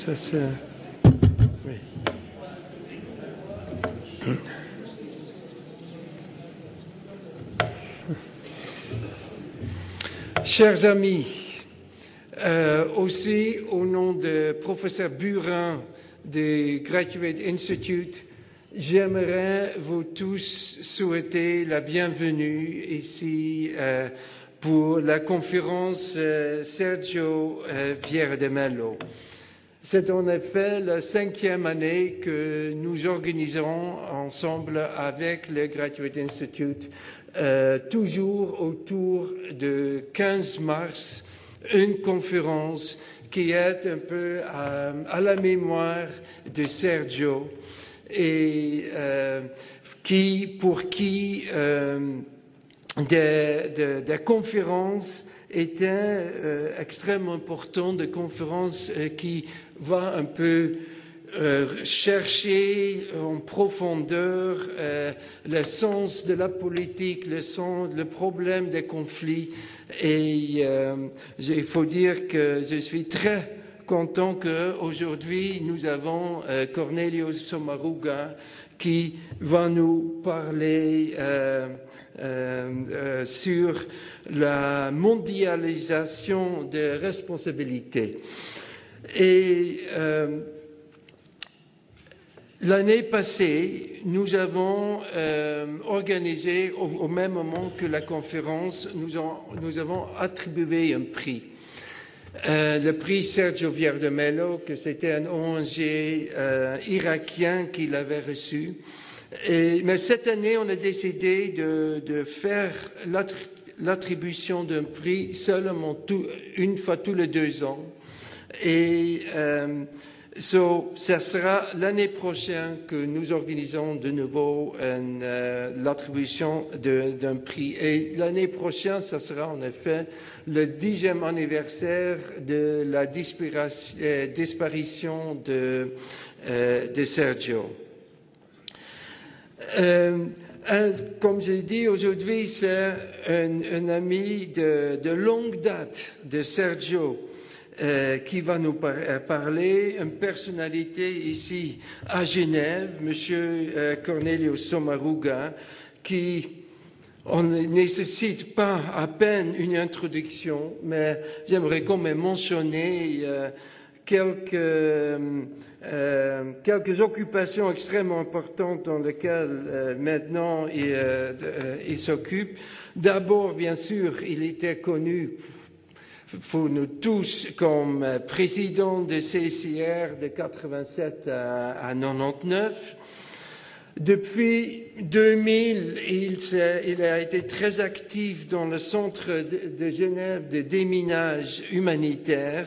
Ça, oui. Chers amis, aussi au nom de professeur Burin du Graduate Institute, j'aimerais vous tous souhaiter la bienvenue ici pour la conférence Sergio Vieira de Mello. C'est en effet la 5e année que nous organisons ensemble avec le Graduate Institute, toujours autour de 15 mars, une conférence qui est un peu à la mémoire de Sergio et pour qui des conférences étaient extrêmement importantes, des conférences qui vont un peu chercher en profondeur le sens de la politique, le problème des conflits. Et il faut dire que je suis très content qu'aujourd'hui nous avons Cornélio Sommaruga qui va nous parler sur la mondialisation des responsabilités. Et l'année passée, nous avons organisé, au même moment que la conférence, nous avons attribué un prix. Le prix Sergio Vieira de Mello, que c'était un ONG irakien qui l'avait reçu. Mais cette année, on a décidé de faire l'attribution d'un prix seulement une fois tous les 2 ans. Et ça sera l'année prochaine que nous organisons de nouveau l'attribution d'un prix. Et l'année prochaine, ça sera en effet le 10e anniversaire de la disparition de Sergio. Comme j'ai dit, aujourd'hui, c'est un ami de longue date de Sergio qui va nous parler, une personnalité ici à Genève, Monsieur Cornélio Sommaruga, qui on ne nécessite pas à peine une introduction, mais j'aimerais quand même mentionner quelques occupations extrêmement importantes dans lesquelles maintenant il s'occupe. D'abord, bien sûr, il était connu pour nous tous comme président de CCR de 87 à 99. Depuis 2000, il a été très actif dans le centre de Genève de déminage humanitaire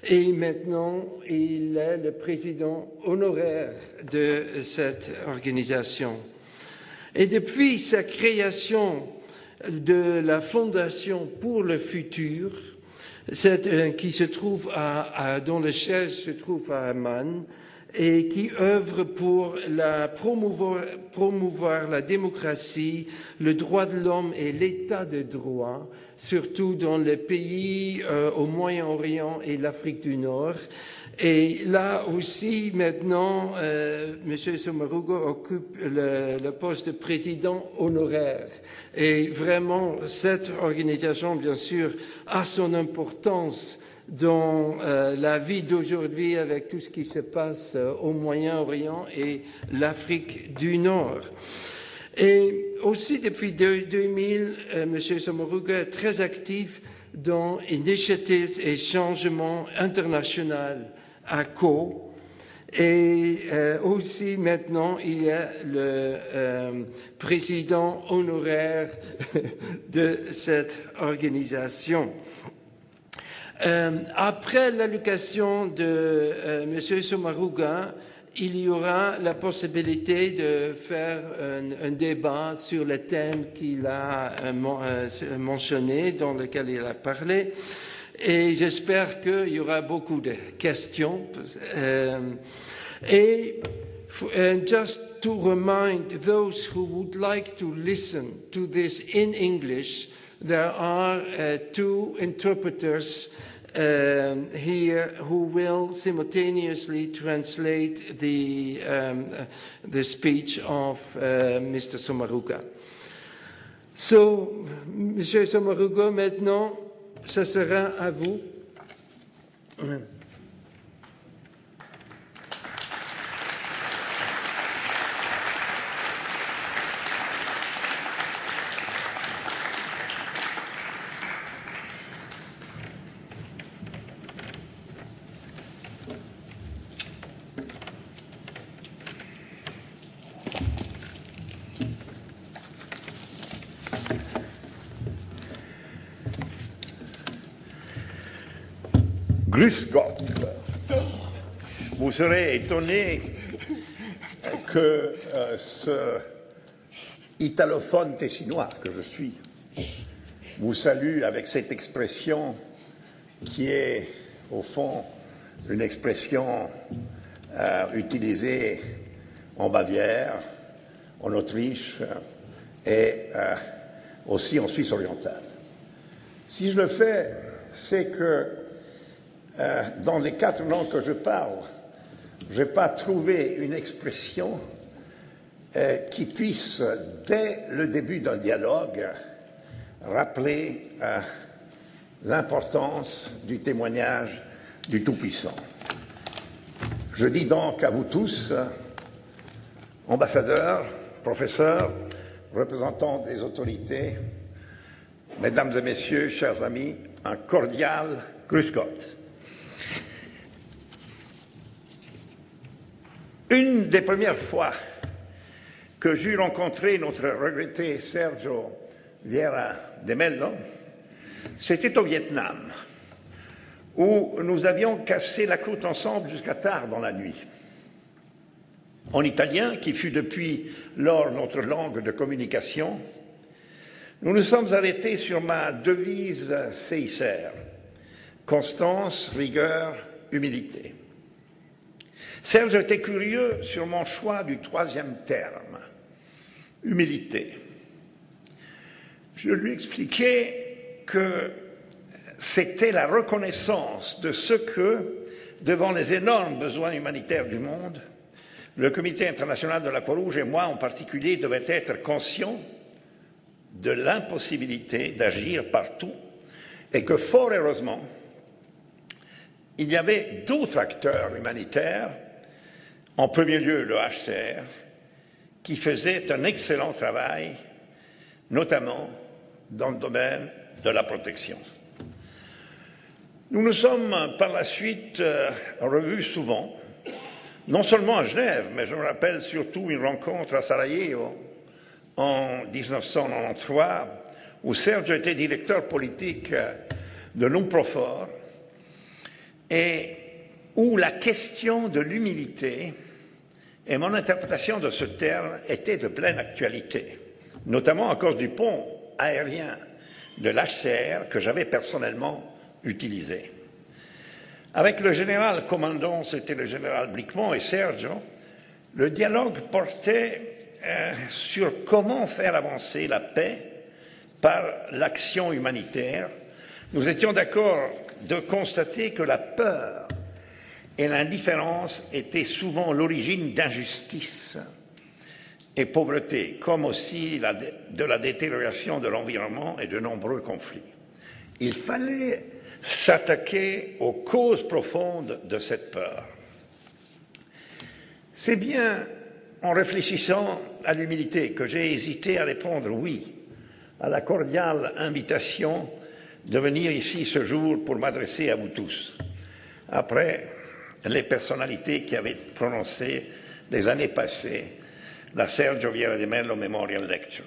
et maintenant il est le président honoraire de cette organisation. Et depuis sa création de la Fondation pour le futur, qui se trouve dont le siège se trouve à Amman, et qui œuvre pour promouvoir la démocratie, le droit de l'homme et l'état de droit, surtout dans les pays au Moyen-Orient et l'Afrique du Nord. Et là aussi, maintenant, M. Sommaruga occupe le poste de président honoraire. Et vraiment, cette organisation, bien sûr, a son importance dans la vie d'aujourd'hui avec tout ce qui se passe au Moyen-Orient et l'Afrique du Nord. Et aussi, depuis 2000, M. Sommaruga est très actif dans initiatives et changements internationaux à CO. Et aussi maintenant, il est le président honoraire de cette organisation. Après l'allocation de M. Sommaruga, il y aura la possibilité de faire un débat sur le thème qu'il a mentionné, dans lequel il a parlé. Et j'espère qu'il y aura beaucoup de questions. Just to remind those who would like to listen to this in English, there are 2 interpreters here who will simultaneously translate the speech of Mr. Sommaruga. So, Monsieur Sommaruga, maintenant, ça sera à vous. Grüß Gott. Vous serez étonné que ce italophone tessinois que je suis vous salue avec cette expression qui est, au fond, une expression utilisée en Bavière, en Autriche et aussi en Suisse orientale. Si je le fais, c'est que dans les 4 langues que je parle, je n'ai pas trouvé une expression qui puisse, dès le début d'un dialogue, rappeler l'importance du témoignage du Tout-Puissant. Je dis donc à vous tous, ambassadeurs, professeurs, représentants des autorités, mesdames et messieurs, chers amis, un cordial Grüß Gott. Une des premières fois que j'eus rencontré notre regretté Sergio Vieira de Mello, c'était au Vietnam, où nous avions cassé la croûte ensemble jusqu'à tard dans la nuit. En italien, qui fut depuis lors notre langue de communication, nous nous sommes arrêtés sur ma devise CICR, constance, rigueur, humilité. Serge était curieux sur mon choix du 3e terme, humilité. Je lui expliquais que c'était la reconnaissance de ce que, devant les énormes besoins humanitaires du monde, le Comité international de la Croix-Rouge et moi en particulier devaient être conscients de l'impossibilité d'agir partout et que, fort heureusement, il y avait d'autres acteurs humanitaires, en premier lieu le HCR, qui faisait un excellent travail, notamment dans le domaine de la protection. Nous nous sommes par la suite revus souvent, non seulement à Genève, mais je me rappelle surtout une rencontre à Sarajevo en 1993, où Serge était directeur politique de l'UNPROFOR, et où la question de l'humilité et mon interprétation de ce terme étaient de pleine actualité, notamment à cause du pont aérien de l'HCR que j'avais personnellement utilisé. Avec le général commandant, c'était le général Blickman et Sergio, le dialogue portait sur comment faire avancer la paix par l'action humanitaire. Nous étions d'accord de constater que la peur et l'indifférence étaient souvent l'origine d'injustice et pauvreté, comme aussi de la détérioration de l'environnement et de nombreux conflits. Il fallait s'attaquer aux causes profondes de cette peur. C'est bien en réfléchissant à l'humilité que j'ai hésité à répondre oui à la cordiale invitation de venir ici ce jour pour m'adresser à vous tous, après les personnalités qui avaient prononcé les années passées la Sergio Vieira de Mello Memorial Lecture.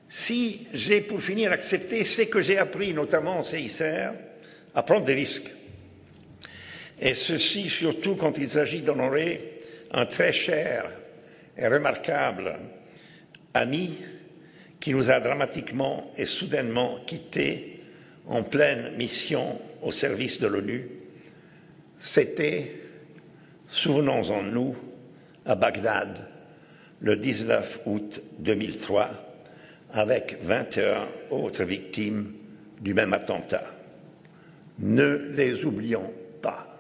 Si j'ai pour finir accepté ce que j'ai appris, notamment au CICR, à prendre des risques, et ceci surtout quand il s'agit d'honorer un très cher et remarquable ami qui nous a dramatiquement et soudainement quittés en pleine mission au service de l'ONU, c'était, souvenons-en nous, à Bagdad, le 19 août 2003, avec 21 autres victimes du même attentat. Ne les oublions pas.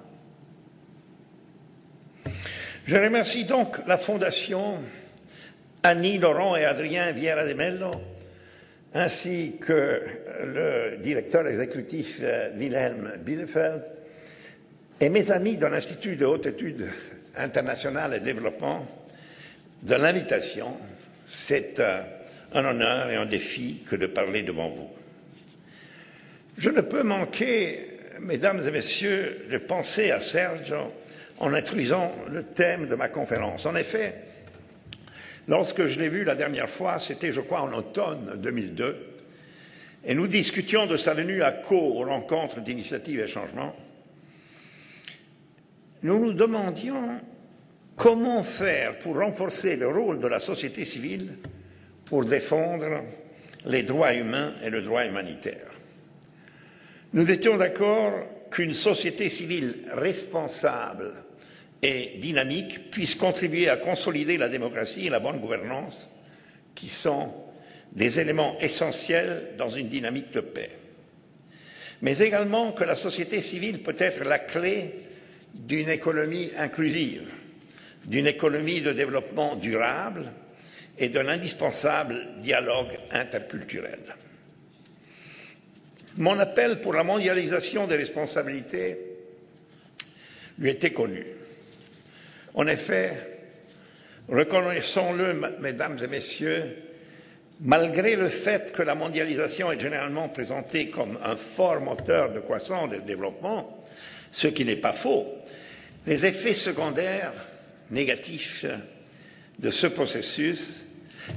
Je remercie donc la Fondation Annie, Laurent et Adrien Vieira de Mello, ainsi que le directeur exécutif Wilhelm Bielefeld et mes amis de l'Institut de haute études internationales et développement de l'invitation. C'est un honneur et un défi que de parler devant vous. Je ne peux manquer, mesdames et messieurs, de penser à Sergio en introduisant le thème de ma conférence. En effet, lorsque je l'ai vu la dernière fois, c'était, je crois, en automne 2002, et nous discutions de sa venue à Caux, aux rencontres d'initiative et changement. Nous nous demandions comment faire pour renforcer le rôle de la société civile pour défendre les droits humains et le droit humanitaire. Nous étions d'accord qu'une société civile responsable et dynamique puisse contribuer à consolider la démocratie et la bonne gouvernance, qui sont des éléments essentiels dans une dynamique de paix. Mais également que la société civile peut être la clé d'une économie inclusive, d'une économie de développement durable et d'un indispensable dialogue interculturel. Mon appel pour la mondialisation des responsabilités lui était connu. En effet, reconnaissons-le, mesdames et messieurs, malgré le fait que la mondialisation est généralement présentée comme un fort moteur de croissance et de développement, ce qui n'est pas faux, les effets secondaires négatifs de ce processus,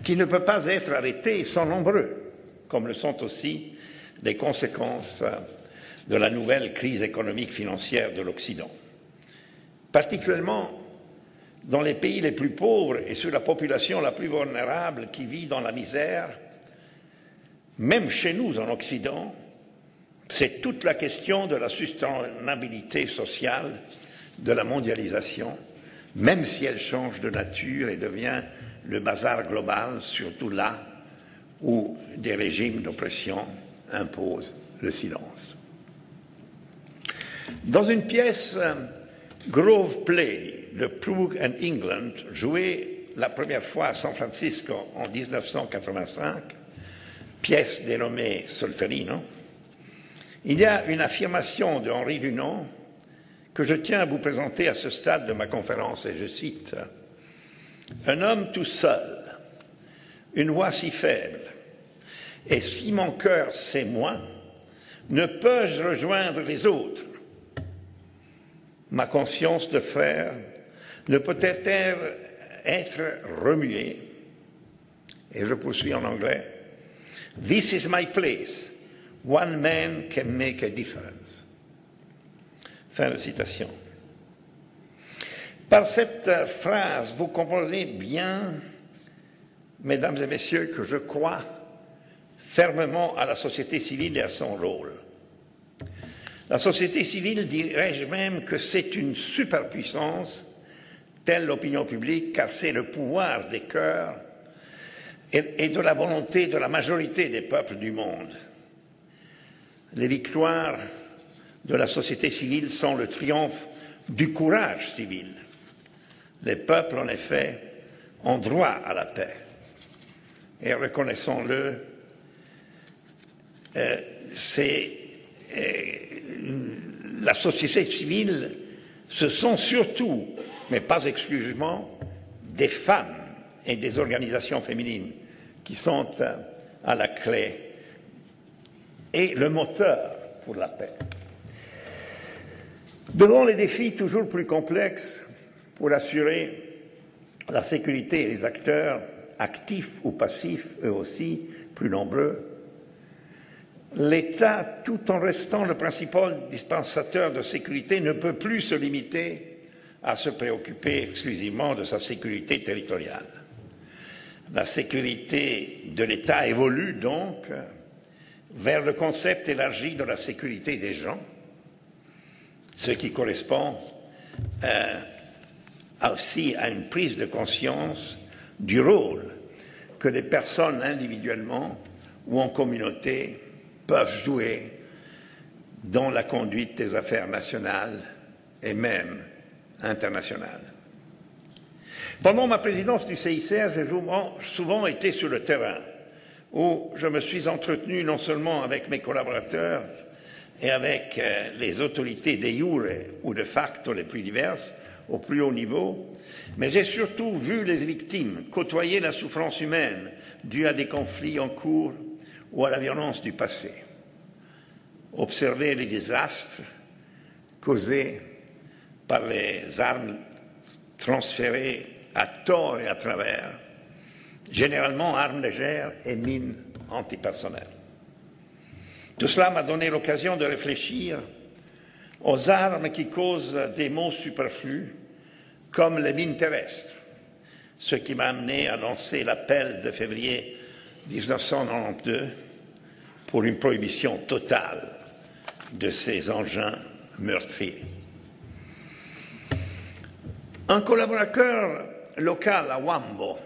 qui ne peut pas être arrêté, sont nombreux, comme le sont aussi les conséquences de la nouvelle crise économique financière de l'Occident. Particulièrement dans les pays les plus pauvres et sur la population la plus vulnérable qui vit dans la misère, même chez nous en Occident, c'est toute la question de la soutenabilité sociale de la mondialisation, même si elle change de nature et devient le bazar global, surtout là où des régimes d'oppression imposent le silence. Dans une pièce Grove Play de Prague and England, jouée la première fois à San Francisco en 1985, pièce dénommée Solferino, il y a une affirmation de Henri Dunant que je tiens à vous présenter à ce stade de ma conférence, et je cite « Un homme tout seul, une voix si faible, et si mon cœur c'est moi, ne peux-je rejoindre les autres? Ma conscience de frère ne peut-être être remuée. » Et je poursuis en anglais. « This is my place. One man can make a difference. » Fin de citation. Par cette phrase, vous comprenez bien, mesdames et messieurs, que je crois fermement à la société civile et à son rôle. La société civile, dirais-je même que c'est une superpuissance, telle l'opinion publique, car c'est le pouvoir des cœurs et de la volonté de la majorité des peuples du monde. Les victoires de la société civile sont le triomphe du courage civil. Les peuples, en effet, ont droit à la paix. Et reconnaissons-le, la société civile, ce sont surtout, mais pas exclusivement, des femmes et des organisations féminines qui sont à la clé et le moteur pour la paix. Devant les défis toujours plus complexes pour assurer la sécurité et les acteurs actifs ou passifs, eux aussi, plus nombreux, l'État, tout en restant le principal dispensateur de sécurité, ne peut plus se limiter à se préoccuper exclusivement de sa sécurité territoriale. La sécurité de l'État évolue donc vers le concept élargi de la sécurité des gens, ce qui correspond aussi à une prise de conscience du rôle que les personnes individuellement ou en communauté peuvent jouer dans la conduite des affaires nationales et même internationales. Pendant ma présidence du CICR, j'ai souvent été sur le terrain, où je me suis entretenu non seulement avec mes collaborateurs et avec les autorités de jure ou de facto les plus diverses, au plus haut niveau, mais j'ai surtout vu les victimes côtoyer la souffrance humaine due à des conflits en cours ou à la violence du passé, observer les désastres causés par les armes transférées à tort et à travers, généralement armes légères et mines antipersonnelles. Tout cela m'a donné l'occasion de réfléchir aux armes qui causent des maux superflus, comme les mines terrestres, ce qui m'a amené à lancer l'appel de février 1992 pour une prohibition totale de ces engins meurtriers. Un collaborateur local à Huambo,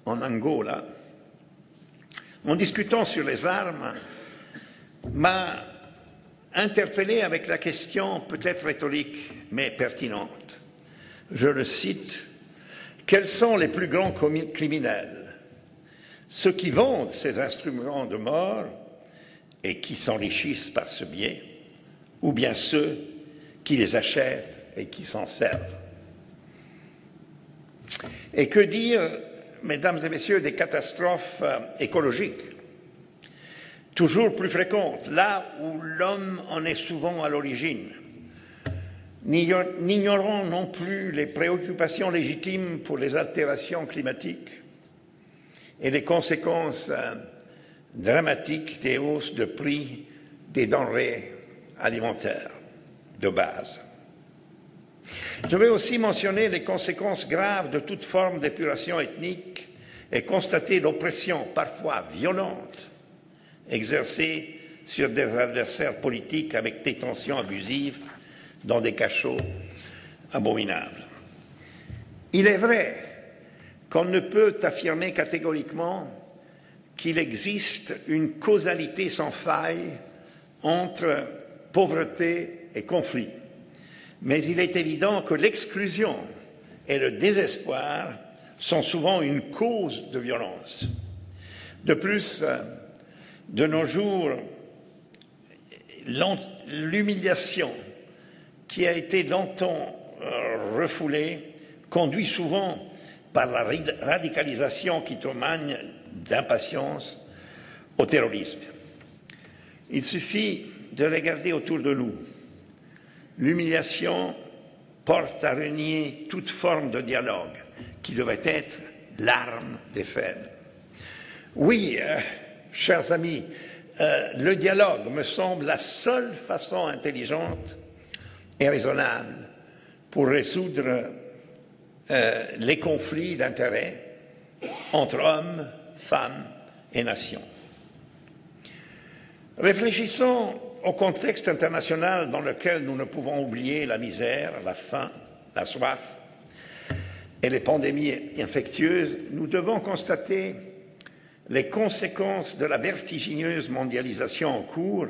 en Angola, en discutant sur les armes, m'a interpellé avec la question peut-être rhétorique mais pertinente. Je le cite, « Quels sont les plus grands criminels? Ceux qui vendent ces instruments de mort et qui s'enrichissent par ce biais, ou bien ceux qui les achètent et qui s'en servent ?» Et que dire, mesdames et messieurs, des catastrophes écologiques, toujours plus fréquentes, là où l'homme en est souvent à l'origine. N'ignorons non plus les préoccupations légitimes pour les altérations climatiques et les conséquences dramatiques des hausses de prix des denrées alimentaires de base. Je vais aussi mentionner les conséquences graves de toute forme d'épuration ethnique et constater l'oppression parfois violente exercée sur des adversaires politiques avec détention abusive dans des cachots abominables. Il est vrai qu'on ne peut affirmer catégoriquement qu'il existe une causalité sans faille entre pauvreté et conflit. Mais il est évident que l'exclusion et le désespoir sont souvent une cause de violence. De plus, de nos jours, l'humiliation qui a été longtemps refoulée conduit souvent par la radicalisation qui témoigne d'impatience au terrorisme. Il suffit de regarder autour de nous. L'humiliation porte à renier toute forme de dialogue qui devrait être l'arme des faibles. Oui, chers amis, le dialogue me semble la seule façon intelligente et raisonnable pour résoudre les conflits d'intérêts entre hommes, femmes et nations. Réfléchissons au contexte international dans lequel nous ne pouvons oublier la misère, la faim, la soif et les pandémies infectieuses. Nous devons constater les conséquences de la vertigineuse mondialisation en cours,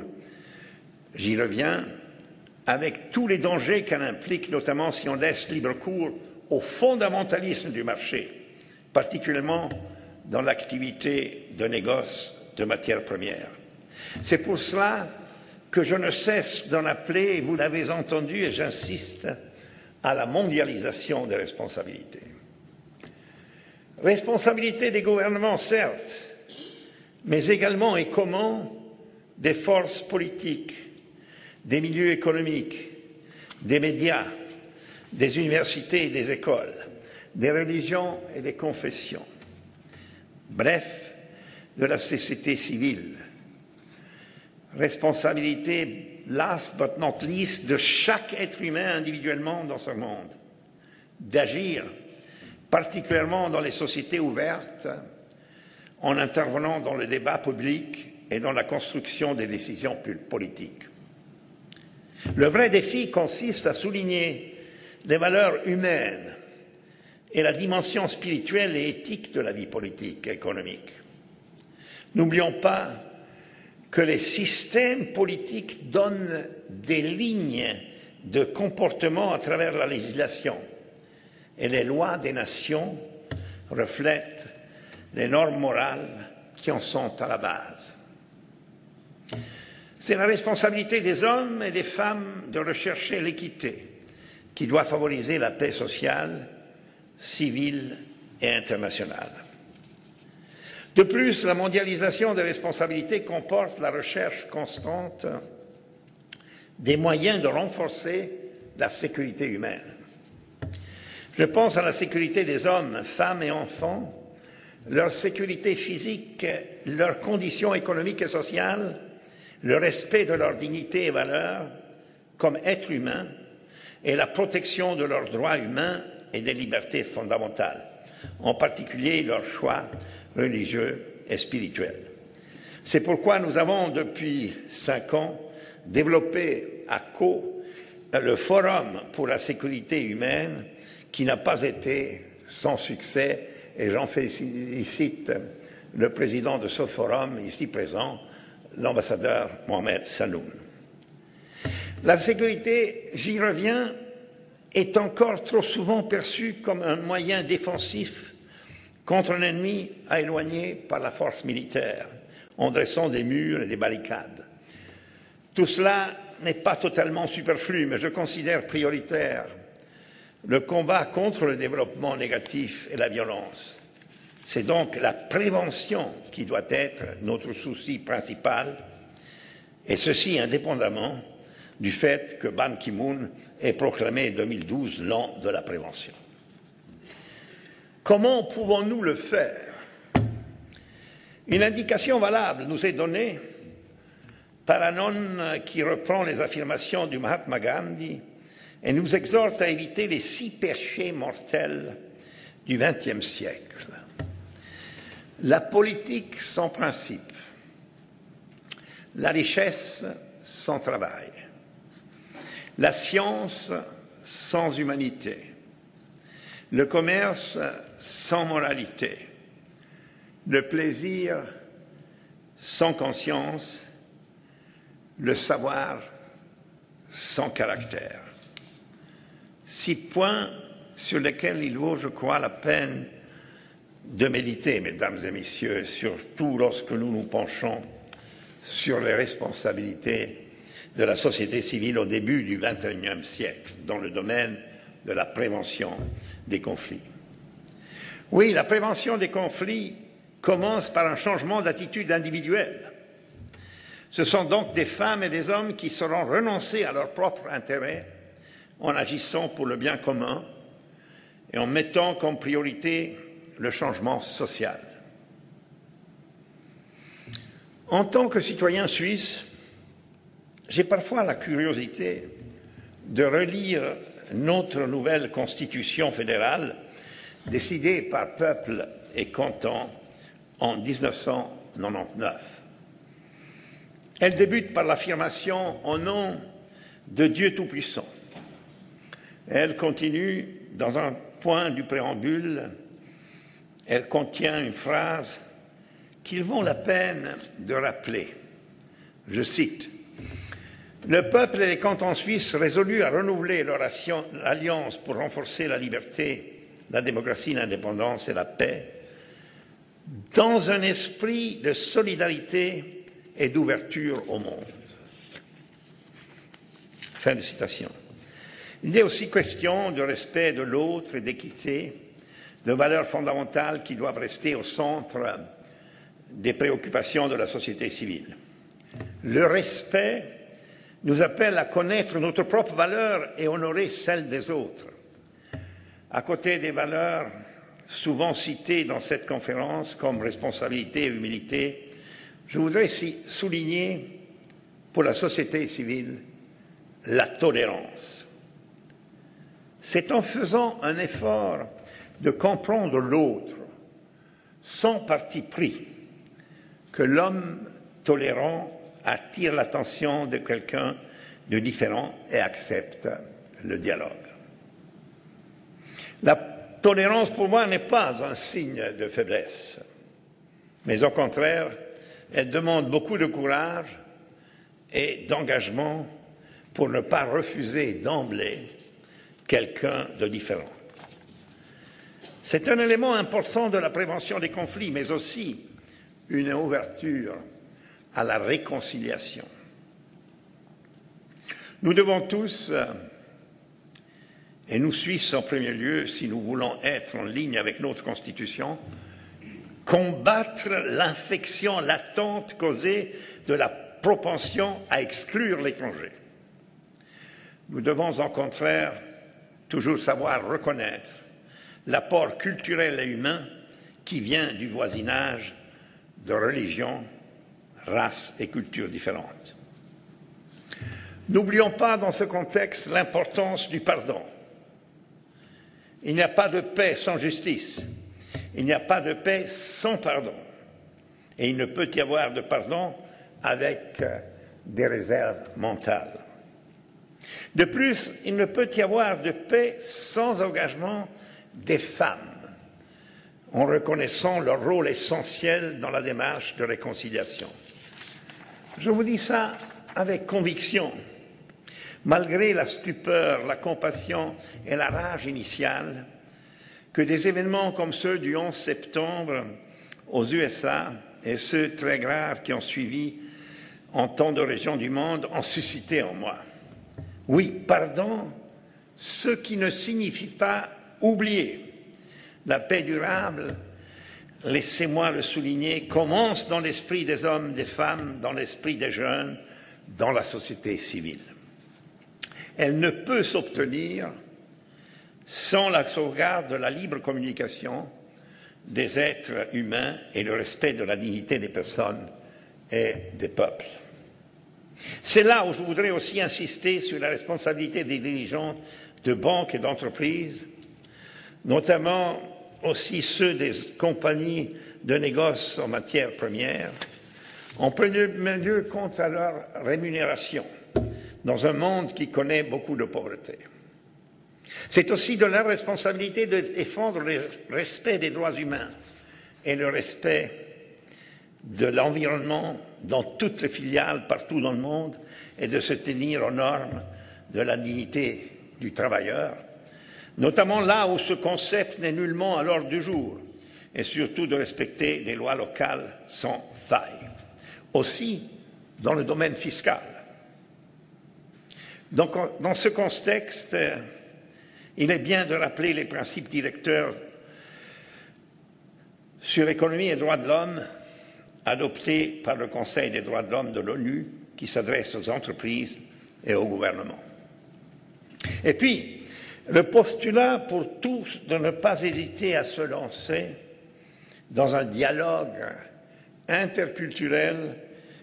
j'y reviens, avec tous les dangers qu'elle implique, notamment si on laisse libre cours au fondamentalisme du marché, particulièrement dans l'activité de négoce de matières premières. C'est pour cela que je ne cesse d'en appeler, et vous l'avez entendu, et j'insiste, à la mondialisation des responsabilités. Responsabilité des gouvernements, certes, mais également et comment des forces politiques, des milieux économiques, des médias, des universités et des écoles, des religions et des confessions, bref, de la société civile. Responsabilité, last but not least, de chaque être humain individuellement dans ce monde, d'agir, particulièrement dans les sociétés ouvertes, en intervenant dans le débat public et dans la construction des décisions politiques. Le vrai défi consiste à souligner les valeurs humaines et la dimension spirituelle et éthique de la vie politique et économique. N'oublions pas que les systèmes politiques donnent des lignes de comportement à travers la législation. Et les lois des nations reflètent les normes morales qui en sont à la base. C'est la responsabilité des hommes et des femmes de rechercher l'équité qui doit favoriser la paix sociale, civile et internationale. De plus, la mondialisation des responsabilités comporte la recherche constante des moyens de renforcer la sécurité humaine. Je pense à la sécurité des hommes, femmes et enfants, leur sécurité physique, leurs conditions économiques et sociales, le respect de leur dignité et valeurs comme êtres humains et la protection de leurs droits humains et des libertés fondamentales, en particulier leurs choix religieux et spirituels. C'est pourquoi nous avons, depuis 5 ans, développé à COO le Forum pour la sécurité humaine qui n'a pas été sans succès, et j'en félicite le président de ce forum, ici présent, l'ambassadeur Mohamed Saloum. La sécurité, j'y reviens, est encore trop souvent perçue comme un moyen défensif contre un ennemi à éloigner par la force militaire, en dressant des murs et des barricades. Tout cela n'est pas totalement superflu, mais je considère prioritaire le combat contre le développement négatif et la violence. C'est donc la prévention qui doit être notre souci principal, et ceci indépendamment du fait que Ban Ki-moon ait proclamé 2012 l'an de la prévention. Comment pouvons-nous le faire? Une indication valable nous est donnée par un homme qui reprend les affirmations du Mahatma Gandhi et nous exhorte à éviter les 6 péchés mortels du XXe siècle. La politique sans principe, la richesse sans travail, la science sans humanité, le commerce sans moralité, le plaisir sans conscience, le savoir sans caractère. 6 points sur lesquels il vaut, je crois, la peine de méditer, mesdames et messieurs, surtout lorsque nous nous penchons sur les responsabilités de la société civile au début du XXIe siècle dans le domaine de la prévention des conflits. Oui, la prévention des conflits commence par un changement d'attitude individuelle. Ce sont donc des femmes et des hommes qui sauront renoncer à leur propre intérêt en agissant pour le bien commun et en mettant comme priorité le changement social. En tant que citoyen suisse, j'ai parfois la curiosité de relire notre nouvelle constitution fédérale décidée par peuple et canton en 1999. Elle débute par l'affirmation « Au nom de Dieu Tout-Puissant ». Elle continue dans un point du préambule. Elle contient une phrase qu'il vaut la peine de rappeler. Je cite « Le peuple et les cantons suisses résolus à renouveler leur alliance pour renforcer la liberté, la démocratie, l'indépendance et la paix, dans un esprit de solidarité et d'ouverture au monde. » Fin de citation. Il est aussi question de respect de l'autre et d'équité, de valeurs fondamentales qui doivent rester au centre des préoccupations de la société civile. Le respect nous appelle à connaître notre propre valeur et honorer celle des autres. À côté des valeurs souvent citées dans cette conférence comme responsabilité et humilité, je voudrais souligner pour la société civile la tolérance. C'est en faisant un effort de comprendre l'autre sans parti pris que l'homme tolérant attire l'attention de quelqu'un de différent et accepte le dialogue. La tolérance, pour moi, n'est pas un signe de faiblesse, mais au contraire, elle demande beaucoup de courage et d'engagement pour ne pas refuser d'emblée quelqu'un de différent. C'est un élément important de la prévention des conflits, mais aussi une ouverture à la réconciliation. Nous devons tous, et nous Suisses en premier lieu, si nous voulons être en ligne avec notre Constitution, combattre l'infection latente causée de la propension à exclure l'étranger. Nous devons au contraire toujours savoir reconnaître l'apport culturel et humain qui vient du voisinage de religions, races et cultures différentes. N'oublions pas dans ce contexte l'importance du pardon. Il n'y a pas de paix sans justice. Il n'y a pas de paix sans pardon. Et il ne peut y avoir de pardon avec des réserves mentales. De plus, il ne peut y avoir de paix sans engagement des femmes, en reconnaissant leur rôle essentiel dans la démarche de réconciliation. Je vous dis ça avec conviction, malgré la stupeur, la compassion et la rage initiale que des événements comme ceux du 11 septembre aux USA et ceux très graves qui ont suivi en tant de régions du monde ont suscité en moi. Oui, pardon, ce qui ne signifie pas oublier. La paix durable, laissez-moi le souligner, commence dans l'esprit des hommes, des femmes, dans l'esprit des jeunes, dans la société civile. Elle ne peut s'obtenir sans la sauvegarde de la libre communication des êtres humains et le respect de la dignité des personnes et des peuples. C'est là où je voudrais aussi insister sur la responsabilité des dirigeants de banques et d'entreprises, notamment aussi ceux des compagnies de négoce en matière première, en premier lieu quant à leur rémunération, dans un monde qui connaît beaucoup de pauvreté. C'est aussi de leur responsabilité de défendre le respect des droits humains et le respect de l'environnement dans toutes les filiales partout dans le monde et de se tenir aux normes de la dignité du travailleur, notamment là où ce concept n'est nullement à l'ordre du jour, et surtout de respecter les lois locales sans faille. Aussi dans le domaine fiscal. Donc, dans ce contexte, il est bien de rappeler les principes directeurs sur l'économie et droits de l'homme adoptés par le Conseil des droits de l'homme de l'ONU qui s'adresse aux entreprises et au gouvernement. Et puis, le postulat pour tous de ne pas hésiter à se lancer dans un dialogue interculturel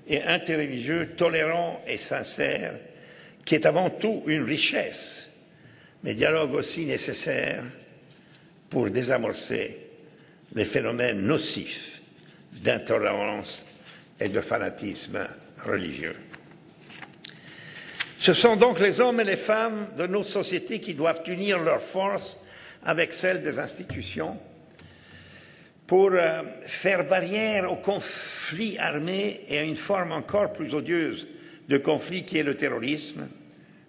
et interreligieux tolérant et sincère qui est avant tout une richesse, mais dialogue aussi nécessaire pour désamorcer les phénomènes nocifs d'intolérance et de fanatisme religieux. Ce sont donc les hommes et les femmes de nos sociétés qui doivent unir leurs forces avec celles des institutions pour faire barrière au conflit armé et à une forme encore plus odieuse de conflit qui est le terrorisme,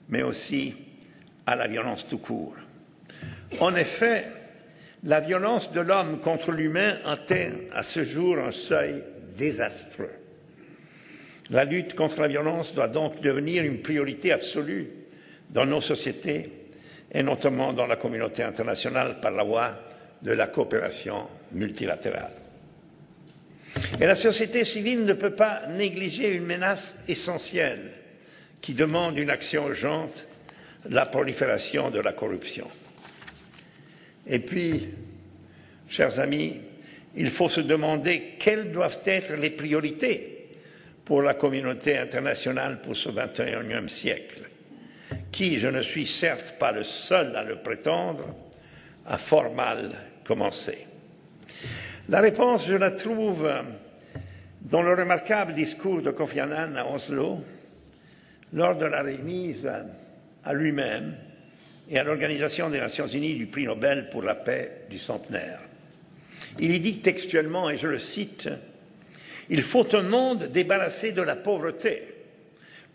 mais aussi à la violence tout court. En effet, la violence de l'homme contre l'humain atteint à ce jour un seuil désastreux. La lutte contre la violence doit donc devenir une priorité absolue dans nos sociétés et notamment dans la communauté internationale par la voie de la coopération multilatérale. Et la société civile ne peut pas négliger une menace essentielle qui demande une action urgente, la prolifération de la corruption. Et puis, chers amis, il faut se demander quelles doivent être les priorités pour la communauté internationale pour ce XXIe siècle, qui, je ne suis certes pas le seul à le prétendre, a fort mal commencé. La réponse, je la trouve dans le remarquable discours de Kofi Annan à Oslo, lors de la remise à lui-même et à l'Organisation des Nations Unies du prix Nobel pour la paix du centenaire. Il y dit textuellement, et je le cite, « Il faut un monde débarrassé de la pauvreté,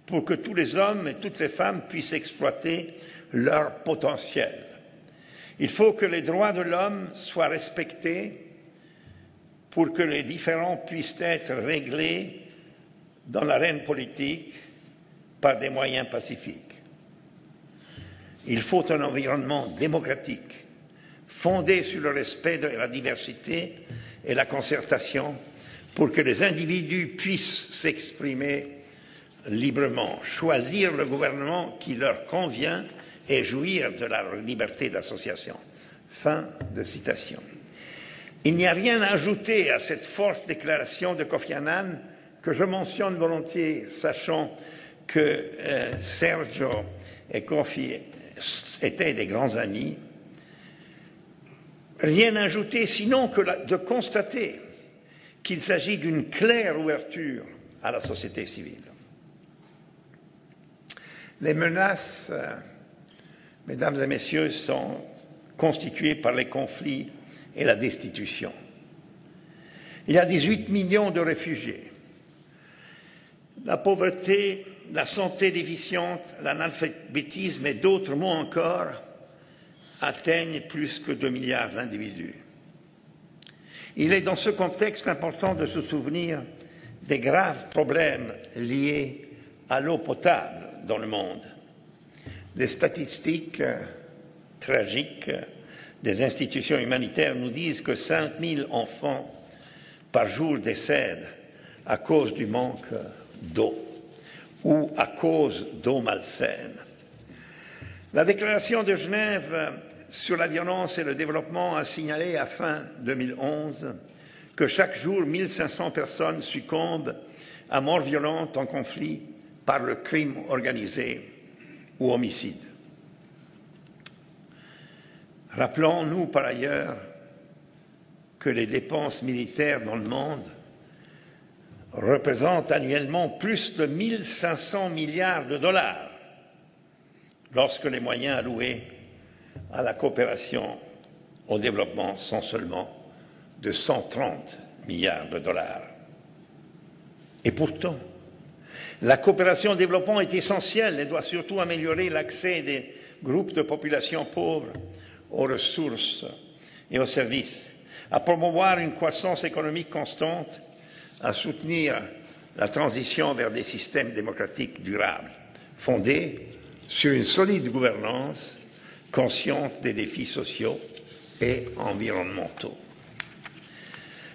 pour que tous les hommes et toutes les femmes puissent exploiter leur potentiel. Il faut que les droits de l'homme soient respectés pour que les différends puissent être réglés dans l'arène politique par des moyens pacifiques. Il faut un environnement démocratique, fondé sur le respect de la diversité et la concertation, pour que les individus puissent s'exprimer librement, choisir le gouvernement qui leur convient et jouir de la liberté d'association. Fin de citation. Il n'y a rien à ajouter à cette forte déclaration de Kofi Annan que je mentionne volontiers, sachant que Sergio et Kofi étaient des grands amis. Rien à ajouter sinon que de constater qu'il s'agit d'une claire ouverture à la société civile. Les menaces, mesdames et messieurs, sont constituées par les conflits et la destitution. Il y a 18 millions de réfugiés. La pauvreté, la santé déficiente, l'analphabétisme et d'autres mots encore atteignent plus que 2 milliards d'individus. Il est dans ce contexte important de se souvenir des graves problèmes liés à l'eau potable dans le monde. Les statistiques tragiques des institutions humanitaires nous disent que 5000 enfants par jour décèdent à cause du manque d'eau ou à cause d'eau malsaine. La déclaration de Genève sur la violence et le développement a signalé à fin 2011 que chaque jour 1500 personnes succombent à mort violente en conflit par le crime organisé ou homicide. Rappelons-nous par ailleurs que les dépenses militaires dans le monde représentent annuellement plus de 1500 milliards de dollars, lorsque les moyens alloués à la coopération au développement sont seulement de 130 milliards de dollars. Et pourtant, la coopération au développement est essentielle et doit surtout améliorer l'accès des groupes de population pauvres aux ressources et aux services, à promouvoir une croissance économique constante, à soutenir la transition vers des systèmes démocratiques durables, fondés sur une solide gouvernance, consciente des défis sociaux et environnementaux.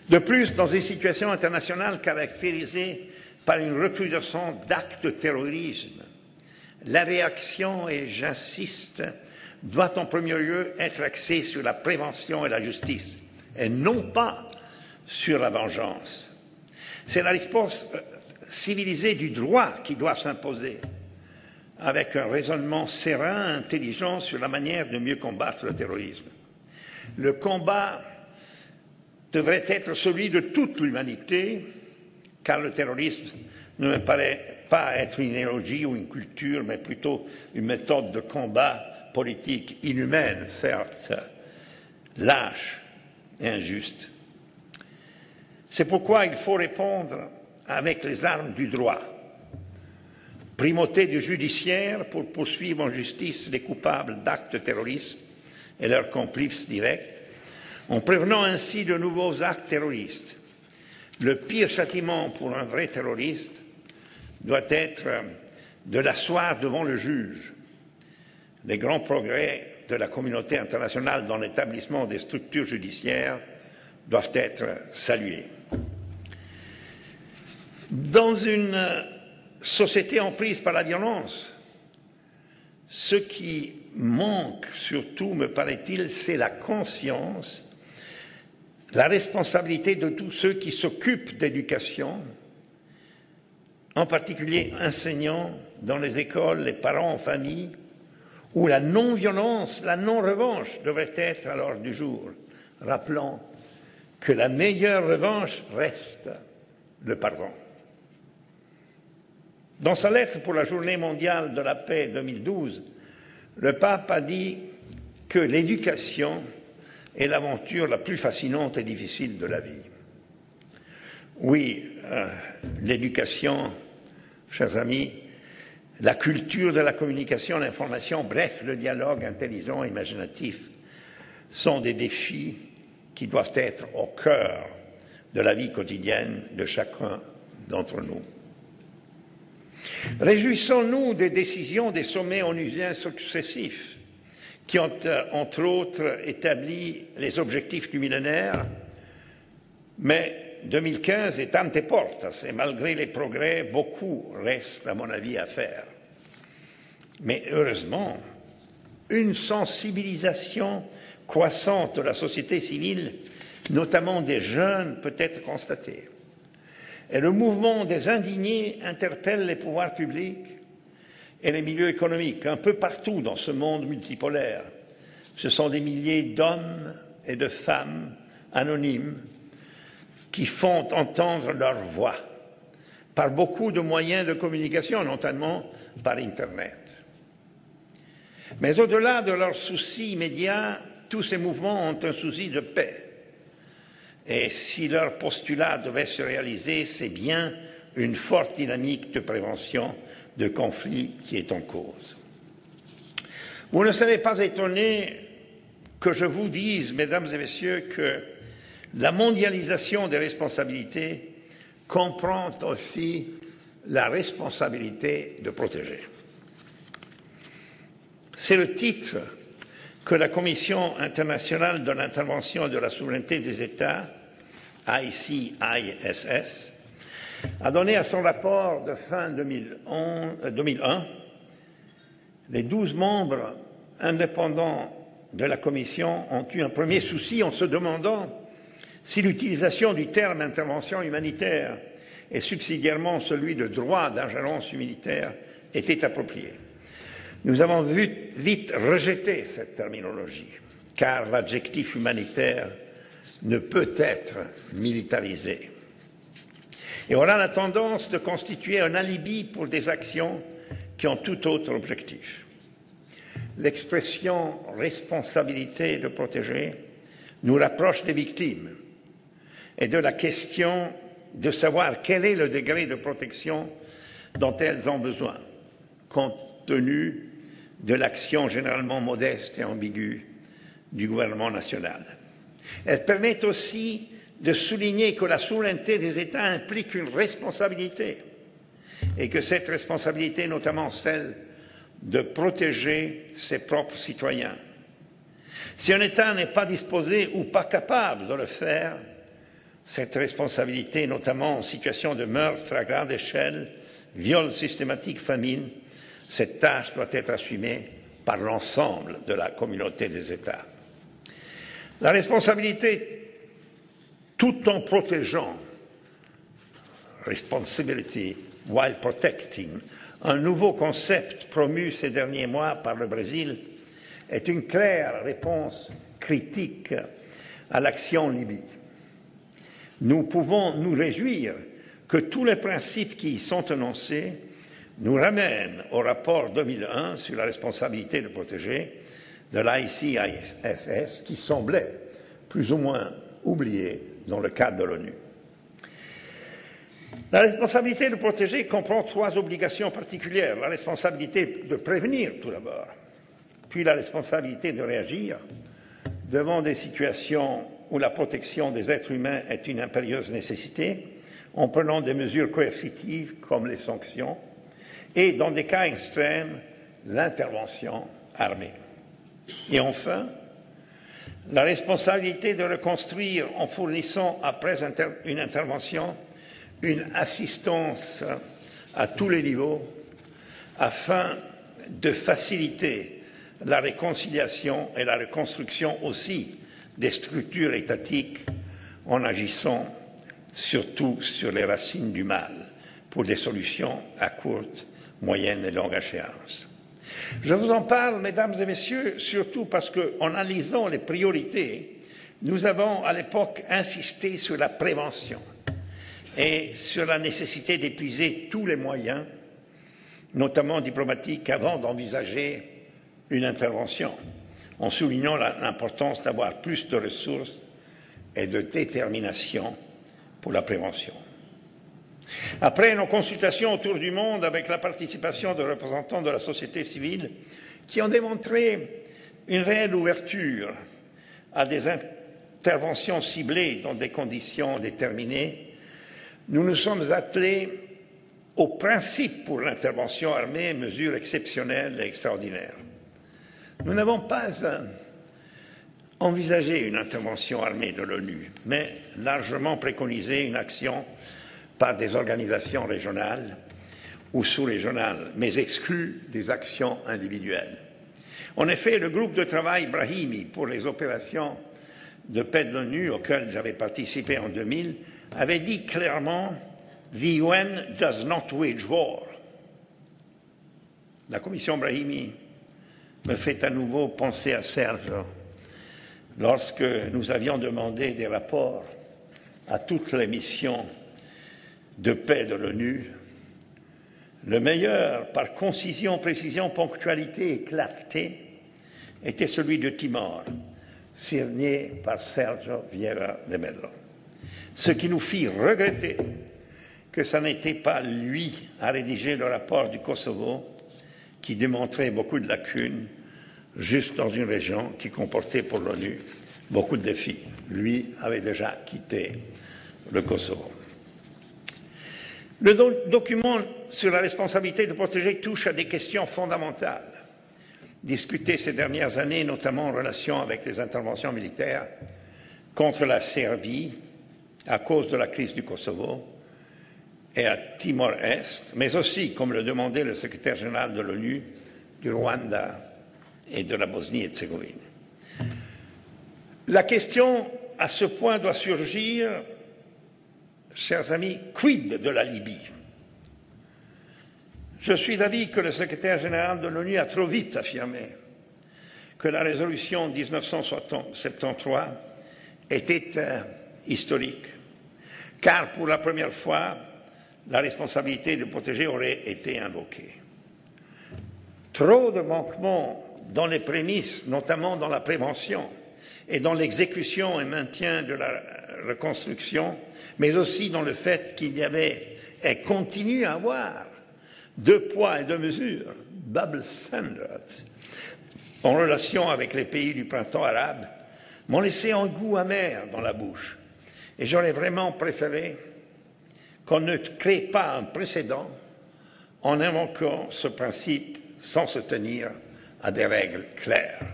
De plus, dans une situation internationale caractérisée par une recrudescence d'actes de terrorisme, la réaction, et j'insiste, doit en premier lieu être axée sur la prévention et la justice, et non pas sur la vengeance. C'est la réponse civilisée du droit qui doit s'imposer, avec un raisonnement serein, intelligent sur la manière de mieux combattre le terrorisme. Le combat devrait être celui de toute l'humanité, car le terrorisme ne me paraît pas être une idéologie ou une culture, mais plutôt une méthode de combat politique inhumaine, certes, lâche et injuste. C'est pourquoi il faut répondre avec les armes du droit. Primauté du judiciaire pour poursuivre en justice les coupables d'actes de terrorisme et leurs complices directs, en prévenant ainsi de nouveaux actes terroristes. Le pire châtiment pour un vrai terroriste doit être de l'asseoir devant le juge. Les grands progrès de la communauté internationale dans l'établissement des structures judiciaires doivent être salués. Dans une société emprise par la violence, ce qui manque surtout, me paraît-il, c'est la conscience, la responsabilité de tous ceux qui s'occupent d'éducation, en particulier enseignants dans les écoles, les parents en famille, où la non-violence, la non-revanche devrait être à l'ordre du jour. Rappelons que la meilleure revanche reste le pardon. Dans sa lettre pour la Journée mondiale de la paix 2012, le pape a dit que l'éducation est l'aventure la plus fascinante et difficile de la vie. Oui, l'éducation, chers amis, la culture de la communication, l'information, bref, le dialogue intelligent et imaginatif sont des défis qui doivent être au cœur de la vie quotidienne de chacun d'entre nous. Réjouissons-nous des décisions des sommets onusiens successifs qui ont, entre autres, établi les objectifs du millénaire, mais 2015 est ante portas et malgré les progrès, beaucoup reste, à mon avis, à faire. Mais heureusement, une sensibilisation croissante de la société civile, notamment des jeunes, peut être constatée. Et le mouvement des indignés interpelle les pouvoirs publics et les milieux économiques un peu partout dans ce monde multipolaire. Ce sont des milliers d'hommes et de femmes anonymes qui font entendre leur voix par beaucoup de moyens de communication, notamment par Internet. Mais au-delà de leurs soucis immédiats, tous ces mouvements ont un souci de paix. Et si leur postulat devait se réaliser, c'est bien une forte dynamique de prévention de conflits qui est en cause. Vous ne serez pas étonnés que je vous dise, mesdames et messieurs, que la mondialisation des responsabilités comprend aussi la responsabilité de protéger. C'est le titre que la Commission internationale de l'intervention et de la souveraineté des États, ICISS, a donné à son rapport de fin 2001. Les 12 membres indépendants de la Commission ont eu un premier souci en se demandant si l'utilisation du terme intervention humanitaire et subsidiairement celui de droit d'ingérence humanitaire était approprié. Nous avons vite rejeté cette terminologie, car l'adjectif humanitaire ne peut être militarisé et aura la tendance de constituer un alibi pour des actions qui ont tout autre objectif. L'expression « responsabilité de protéger » nous rapproche des victimes et de la question de savoir quel est le degré de protection dont elles ont besoin, compte tenu de l'action généralement modeste et ambiguë du gouvernement national. Elle permet aussi de souligner que la souveraineté des États implique une responsabilité et que cette responsabilité, notamment celle de protéger ses propres citoyens. Si un État n'est pas disposé ou pas capable de le faire, cette responsabilité, notamment en situation de meurtre à grande échelle, viol systématique, famine, cette tâche doit être assumée par l'ensemble de la communauté des États. La responsabilité, tout en protégeant, responsibility while protecting, un nouveau concept promu ces derniers mois par le Brésil, est une claire réponse critique à l'action en Libye. Nous pouvons nous réjouir que tous les principes qui y sont énoncés nous ramènent au rapport 2001 sur la responsabilité de protéger de l'ICISS qui semblait plus ou moins oublié dans le cadre de l'ONU. La responsabilité de protéger comprend 3 obligations particulières. La responsabilité de prévenir tout d'abord, puis la responsabilité de réagir devant des situations où la protection des êtres humains est une impérieuse nécessité, en prenant des mesures coercitives comme les sanctions, et dans des cas extrêmes, l'intervention armée. Et enfin, la responsabilité de reconstruire en fournissant, après une intervention, une assistance à tous les niveaux afin de faciliter la réconciliation et la reconstruction aussi des structures étatiques en agissant surtout sur les racines du mal pour des solutions à courte, moyenne et longue échéance. Je vous en parle, mesdames et messieurs, surtout parce qu'en analysant les priorités, nous avons à l'époque insisté sur la prévention et sur la nécessité d'épuiser tous les moyens, notamment diplomatiques, avant d'envisager une intervention, en soulignant l'importance d'avoir plus de ressources et de détermination pour la prévention. Après nos consultations autour du monde avec la participation de représentants de la société civile qui ont démontré une réelle ouverture à des interventions ciblées dans des conditions déterminées, nous nous sommes attelés au principe pour l'intervention armée, mesure exceptionnelle et extraordinaire. Nous n'avons pas envisagé une intervention armée de l'ONU, mais largement préconisé une action par des organisations régionales ou sous-régionales, mais exclues des actions individuelles. En effet, le groupe de travail Brahimi pour les opérations de paix de l'ONU, auquel j'avais participé en 2000, avait dit clairement « The UN does not wage war ». La commission Brahimi me fait à nouveau penser à Serge lorsque nous avions demandé des rapports à toutes les missions de paix de l'ONU. Le meilleur, par concision, précision, ponctualité et clarté, était celui de Timor, signé par Sergio Vieira de Mello. Ce qui nous fit regretter que ce n'était pas lui à rédiger le rapport du Kosovo, qui démontrait beaucoup de lacunes, juste dans une région qui comportait pour l'ONU beaucoup de défis. Lui avait déjà quitté le Kosovo. Le document sur la responsabilité de protéger touche à des questions fondamentales, discutées ces dernières années, notamment en relation avec les interventions militaires contre la Serbie à cause de la crise du Kosovo et à Timor-Est, mais aussi, comme le demandait le secrétaire général de l'ONU, du Rwanda et de la Bosnie-Herzégovine. La question à ce point doit surgir, chers amis, quid de la Libye? Je suis d'avis que le secrétaire général de l'ONU a trop vite affirmé que la résolution 1973 était historique, car pour la première fois, la responsabilité de protéger aurait été invoquée. Trop de manquements dans les prémices, notamment dans la prévention et dans l'exécution et maintien de la reconstruction, mais aussi dans le fait qu'il y avait et continue à avoir deux poids et deux mesures, double standards, en relation avec les pays du printemps arabe, m'ont laissé un goût amer dans la bouche. Et j'aurais vraiment préféré qu'on ne crée pas un précédent en invoquant ce principe sans se tenir à des règles claires.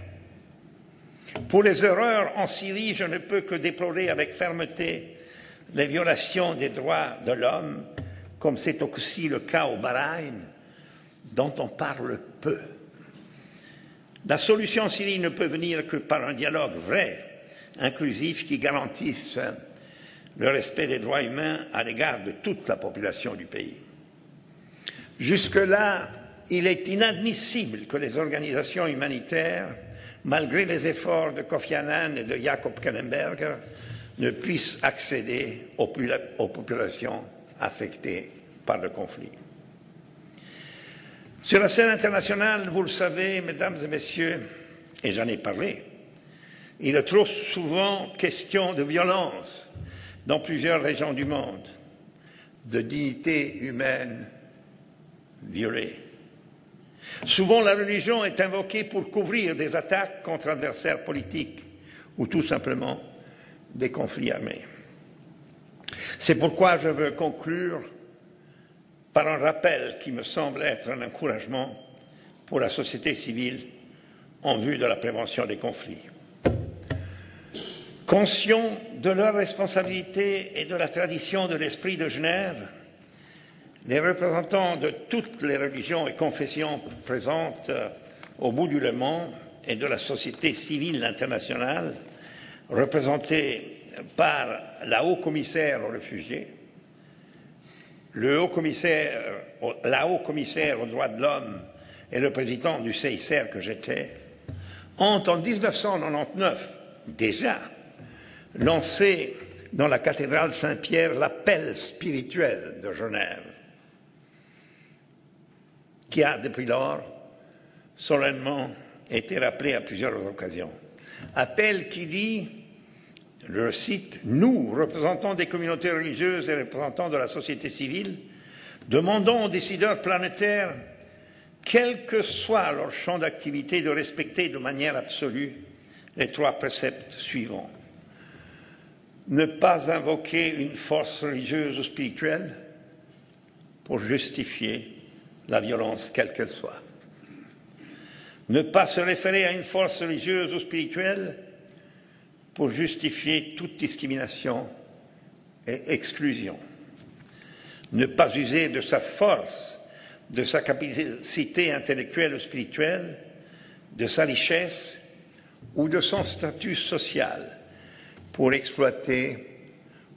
Pour les erreurs en Syrie, je ne peux que déplorer avec fermeté les violations des droits de l'homme, comme c'est aussi le cas au Bahreïn, dont on parle peu. La solution en Syrie ne peut venir que par un dialogue vrai, inclusif, qui garantisse le respect des droits humains à l'égard de toute la population du pays. Jusque-là, il est inadmissible que les organisations humanitaires, malgré les efforts de Kofi Annan et de Jakob Kellenberger, ne puissent accéder aux populations affectées par le conflit. Sur la scène internationale, vous le savez, mesdames et messieurs, et j'en ai parlé, il est trop souvent question de violence dans plusieurs régions du monde, de dignité humaine violée. Souvent, la religion est invoquée pour couvrir des attaques contre adversaires politiques ou tout simplement des conflits armés. C'est pourquoi je veux conclure par un rappel qui me semble être un encouragement pour la société civile en vue de la prévention des conflits. Conscients de leur responsabilité et de la tradition de l'esprit de Genève, les représentants de toutes les religions et confessions présentes au bout du Léman et de la société civile internationale, représentés par la haut-commissaire aux réfugiés, la haut-commissaire aux droits de l'homme et le président du CICR que j'étais, ont en 1999 déjà lancé dans la cathédrale Saint-Pierre l'appel spirituel de Genève, qui a depuis lors solennellement été rappelé à plusieurs occasions. Appel qui dit je cite, « Nous, représentants des communautés religieuses et représentants de la société civile, demandons aux décideurs planétaires, quel que soit leur champ d'activité, de respecter de manière absolue les 3 préceptes suivants. Ne pas invoquer une force religieuse ou spirituelle pour justifier la violence quelle qu'elle soit. Ne pas se référer à une force religieuse ou spirituelle pour justifier toute discrimination et exclusion. Ne pas user de sa force, de sa capacité intellectuelle ou spirituelle, de sa richesse ou de son statut social pour exploiter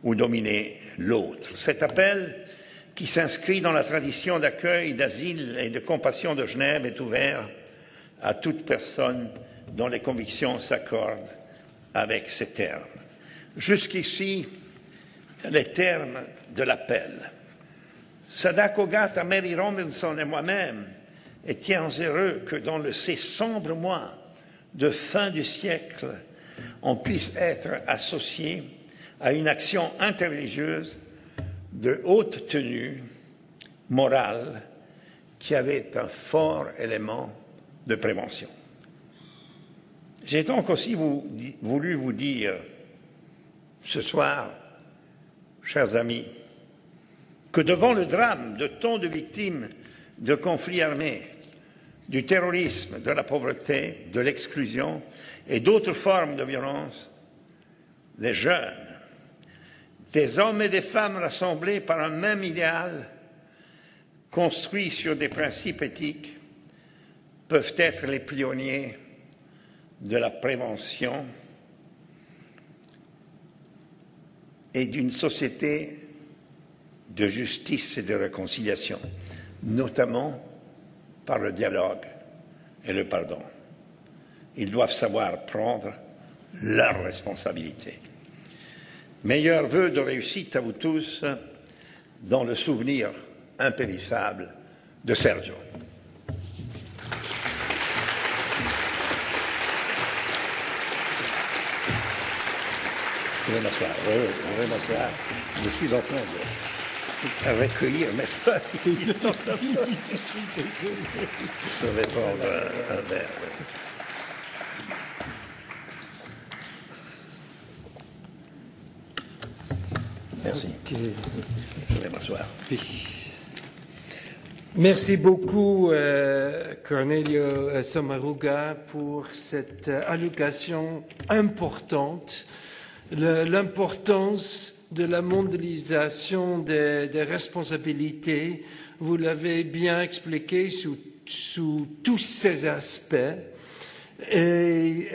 ou dominer l'autre. Cet appel, qui s'inscrit dans la tradition d'accueil, d'asile et de compassion de Genève, est ouvert à toute personne dont les convictions s'accordent avec ces termes. Jusqu'ici, les termes de l'appel. Sadako Gata, Mary Robinson et moi-même étions heureux que dans ces sombres mois de fin du siècle, on puisse être associé à une action interreligieuse de haute tenue morale qui avait un fort élément de prévention. J'ai donc aussi voulu vous dire ce soir, chers amis, que devant le drame de tant de victimes de conflits armés, du terrorisme, de la pauvreté, de l'exclusion et d'autres formes de violence, les jeunes, des hommes et des femmes rassemblés par un même idéal, construit sur des principes éthiques, peuvent être les pionniers de la prévention et d'une société de justice et de réconciliation, notamment par le dialogue et le pardon. Ils doivent savoir prendre leurs responsabilités. Meilleurs vœux de réussite à vous tous dans le souvenir impérissable de Sergio. Je vais m'asseoir. Je vais m'asseoir. Je suis en train de recueillir mes feuilles. Je suis désolé. Je vais prendre un verre. Merci. Okay. Je vais m'asseoir. Oui. Merci beaucoup, Cornelio Sommaruga, pour cette allocation importante, l'importance de la mondialisation des responsabilités. Vous l'avez bien expliqué sous tous ces aspects, et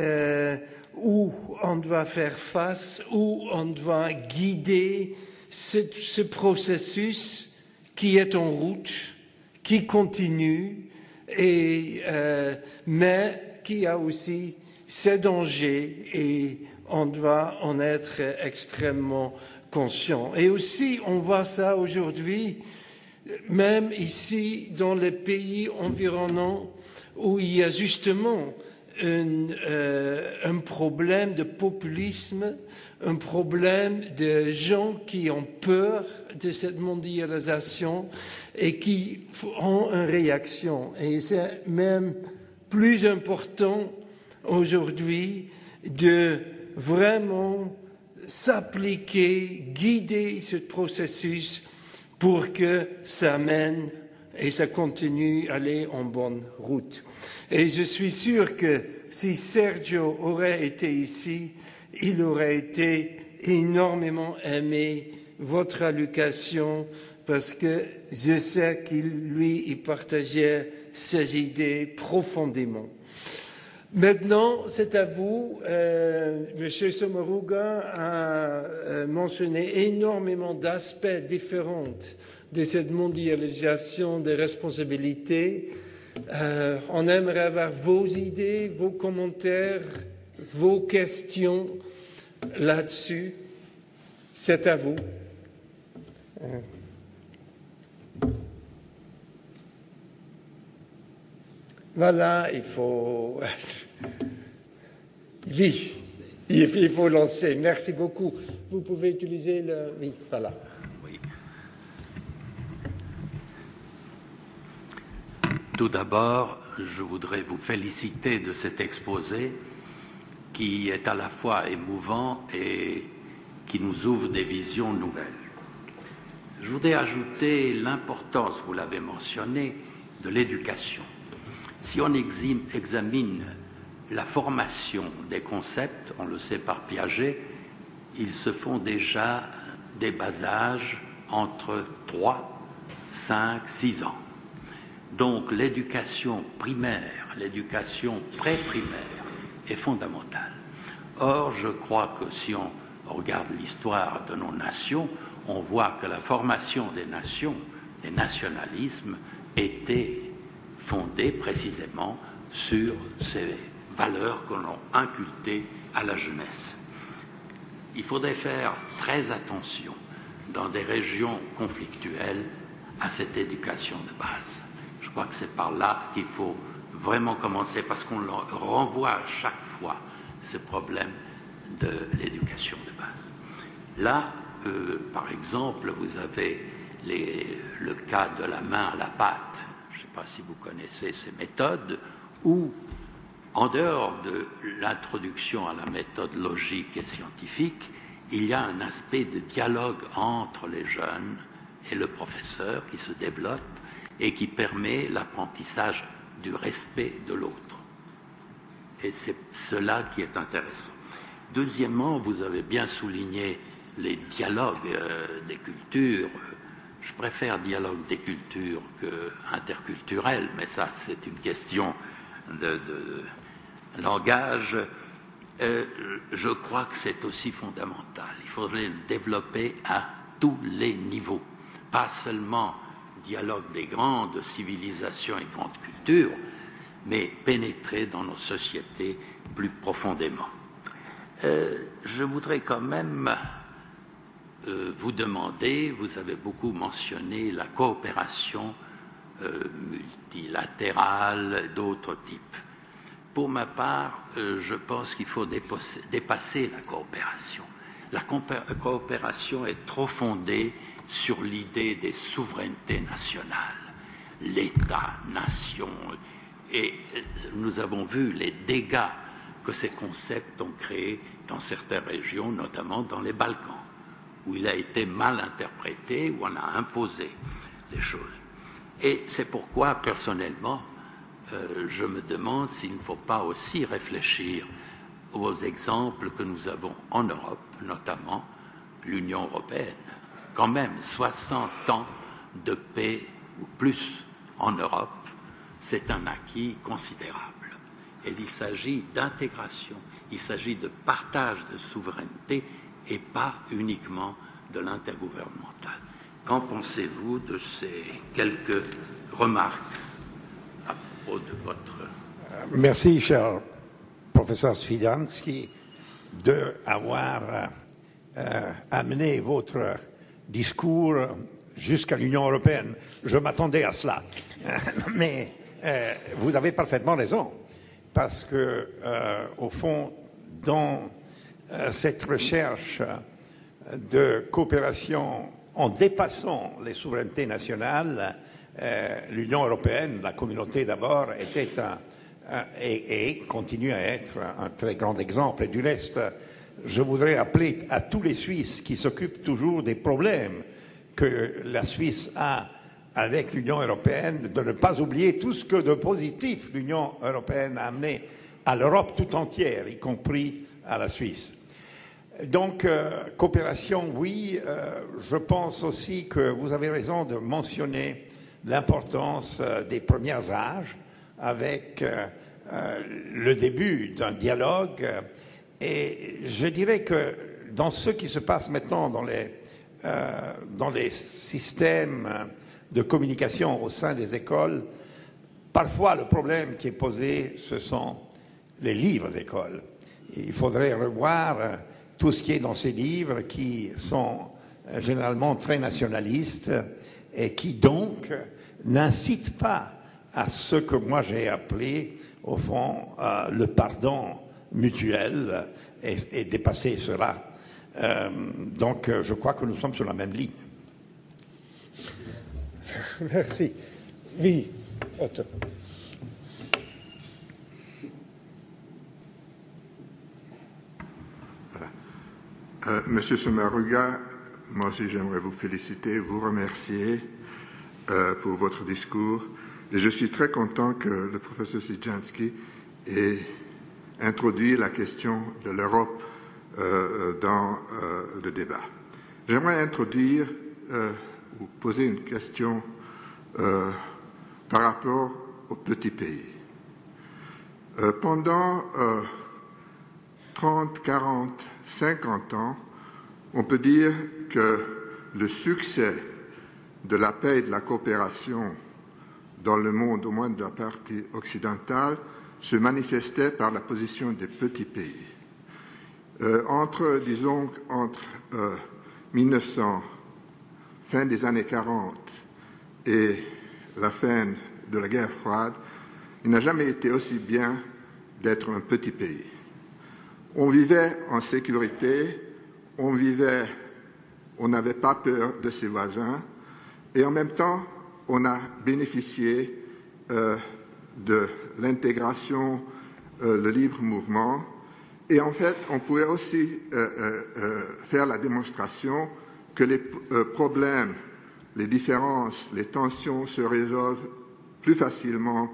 où on doit faire face, où on doit guider ce processus qui est en route, qui continue, mais qui a aussi ses dangers, et on doit en être extrêmement conscient. Et aussi, on voit ça aujourd'hui, même ici dans les pays environnants, où il y a justement un problème de populisme, un problème de gens qui ont peur de cette mondialisation et qui ont une réaction. Et c'est même plus important aujourd'hui de vraiment s'appliquer, guider ce processus pour que ça mène et ça continue à aller en bonne route. Et je suis sûr que si Sergio aurait été ici, il aurait été énormément aimé votre allocation, parce que je sais il partageait ses idées profondément. Maintenant, c'est à vous. Monsieur Sommaruga a mentionné énormément d'aspects différents de cette mondialisation des responsabilités. On aimerait avoir vos idées, vos commentaires, vos questions là-dessus. C'est à vous. Voilà, il faut... Oui. Il faut lancer. Merci beaucoup. Vous pouvez utiliser le... Oui, voilà. Oui. Tout d'abord, je voudrais vous féliciter de cet exposé qui est à la fois émouvant et qui nous ouvre des visions nouvelles. Je voudrais ajouter l'importance, vous l'avez mentionné, de l'éducation. Si on examine la formation des concepts, on le sait par Piaget, ils se font déjà des bas âges entre 3, 5, 6 ans. Donc l'éducation primaire, l'éducation pré-primaire est fondamentale. Or, je crois que si on regarde l'histoire de nos nations, on voit que la formation des nations, des nationalismes, était fondée précisément sur ces valeurs que l'on inculquait à la jeunesse. Il faudrait faire très attention dans des régions conflictuelles à cette éducation de base. Je crois que c'est par là qu'il faut vraiment commencer parce qu'on renvoie à chaque fois ce problème de l'éducation de base. Là, par exemple, vous avez le cas de la main à la pâte. Je ne sais pas si vous connaissez ces méthodes où, en dehors de l'introduction à la méthode logique et scientifique, il y a un aspect de dialogue entre les jeunes et le professeur qui se développe et qui permet l'apprentissage du respect de l'autre. Et c'est cela qui est intéressant. Deuxièmement, vous avez bien souligné les dialogues des cultures. Je préfère dialogue des cultures que interculturel, mais ça, c'est une question de langage. Je crois que c'est aussi fondamental. Il faudrait le développer à tous les niveaux, pas seulement dialogue des grandes civilisations et grandes cultures, mais pénétrer dans nos sociétés plus profondément. Je voudrais quand même vous demander, vous avez beaucoup mentionné la coopération multilatérale d'autres types. Pour ma part, je pense qu'il faut dépasser la coopération. La coopération est trop fondée sur l'idée des souverainetés nationales, l'État-nation. Et nous avons vu les dégâts que ces concepts ont créés dans certaines régions, notamment dans les Balkans, où il a été mal interprété, où on a imposé les choses. Et c'est pourquoi, personnellement, je me demande s'il ne faut pas aussi réfléchir aux exemples que nous avons en Europe, notamment l'Union européenne. Quand même, 60 ans de paix ou plus en Europe, c'est un acquis considérable. Et il s'agit d'intégration, il s'agit de partage de souveraineté et pas uniquement de l'intergouvernemental. Qu'en pensez-vous de ces quelques remarques à propos de votre... Merci, cher professeur Svidanski, d'avoir amené votre discours jusqu'à l'Union européenne. Je m'attendais à cela. Mais vous avez parfaitement raison, parce que, au fond, dans cette recherche de coopération en dépassant les souverainetés nationales, l'Union européenne, la communauté d'abord, était et continue à être un très grand exemple. Et du reste, je voudrais appeler à tous les Suisses qui s'occupent toujours des problèmes que la Suisse a avec l'Union européenne, de ne pas oublier tout ce que de positif l'Union européenne a amené à l'Europe tout entière, y compris à la Suisse. Donc, coopération, oui. Je pense aussi que vous avez raison de mentionner l'importance des premiers âges avec le début d'un dialogue. Et je dirais que dans ce qui se passe maintenant dans les systèmes de communication au sein des écoles, parfois le problème qui est posé, ce sont les livres d'école. Il faudrait revoir tout ce qui est dans ces livres qui sont généralement très nationalistes et qui donc n'incitent pas à ce que moi j'ai appelé, au fond, le pardon mutuelle et dépasser cela. Donc, je crois que nous sommes sur la même ligne. Merci. Oui, Otto. Monsieur Sommaruga, moi aussi j'aimerais vous féliciter, vous remercier pour votre discours. Et je suis très content que le professeur Sidjanski ait introduit la question de l'Europe dans le débat. J'aimerais introduire ou poser une question par rapport aux petits pays. Pendant 30, 40, 50 ans, on peut dire que le succès de la paix et de la coopération dans le monde, au moins de la partie occidentale, se manifestait par la position des petits pays. Entre 1900, fin des années 40 et la fin de la guerre froide, il n'a jamais été aussi bien d'être un petit pays. On vivait en sécurité, on n'avait pas peur de ses voisins, et en même temps, on a bénéficié de l'intégration, le libre mouvement, et en fait, on pouvait aussi faire la démonstration que les problèmes, les différences, les tensions se résolvent plus facilement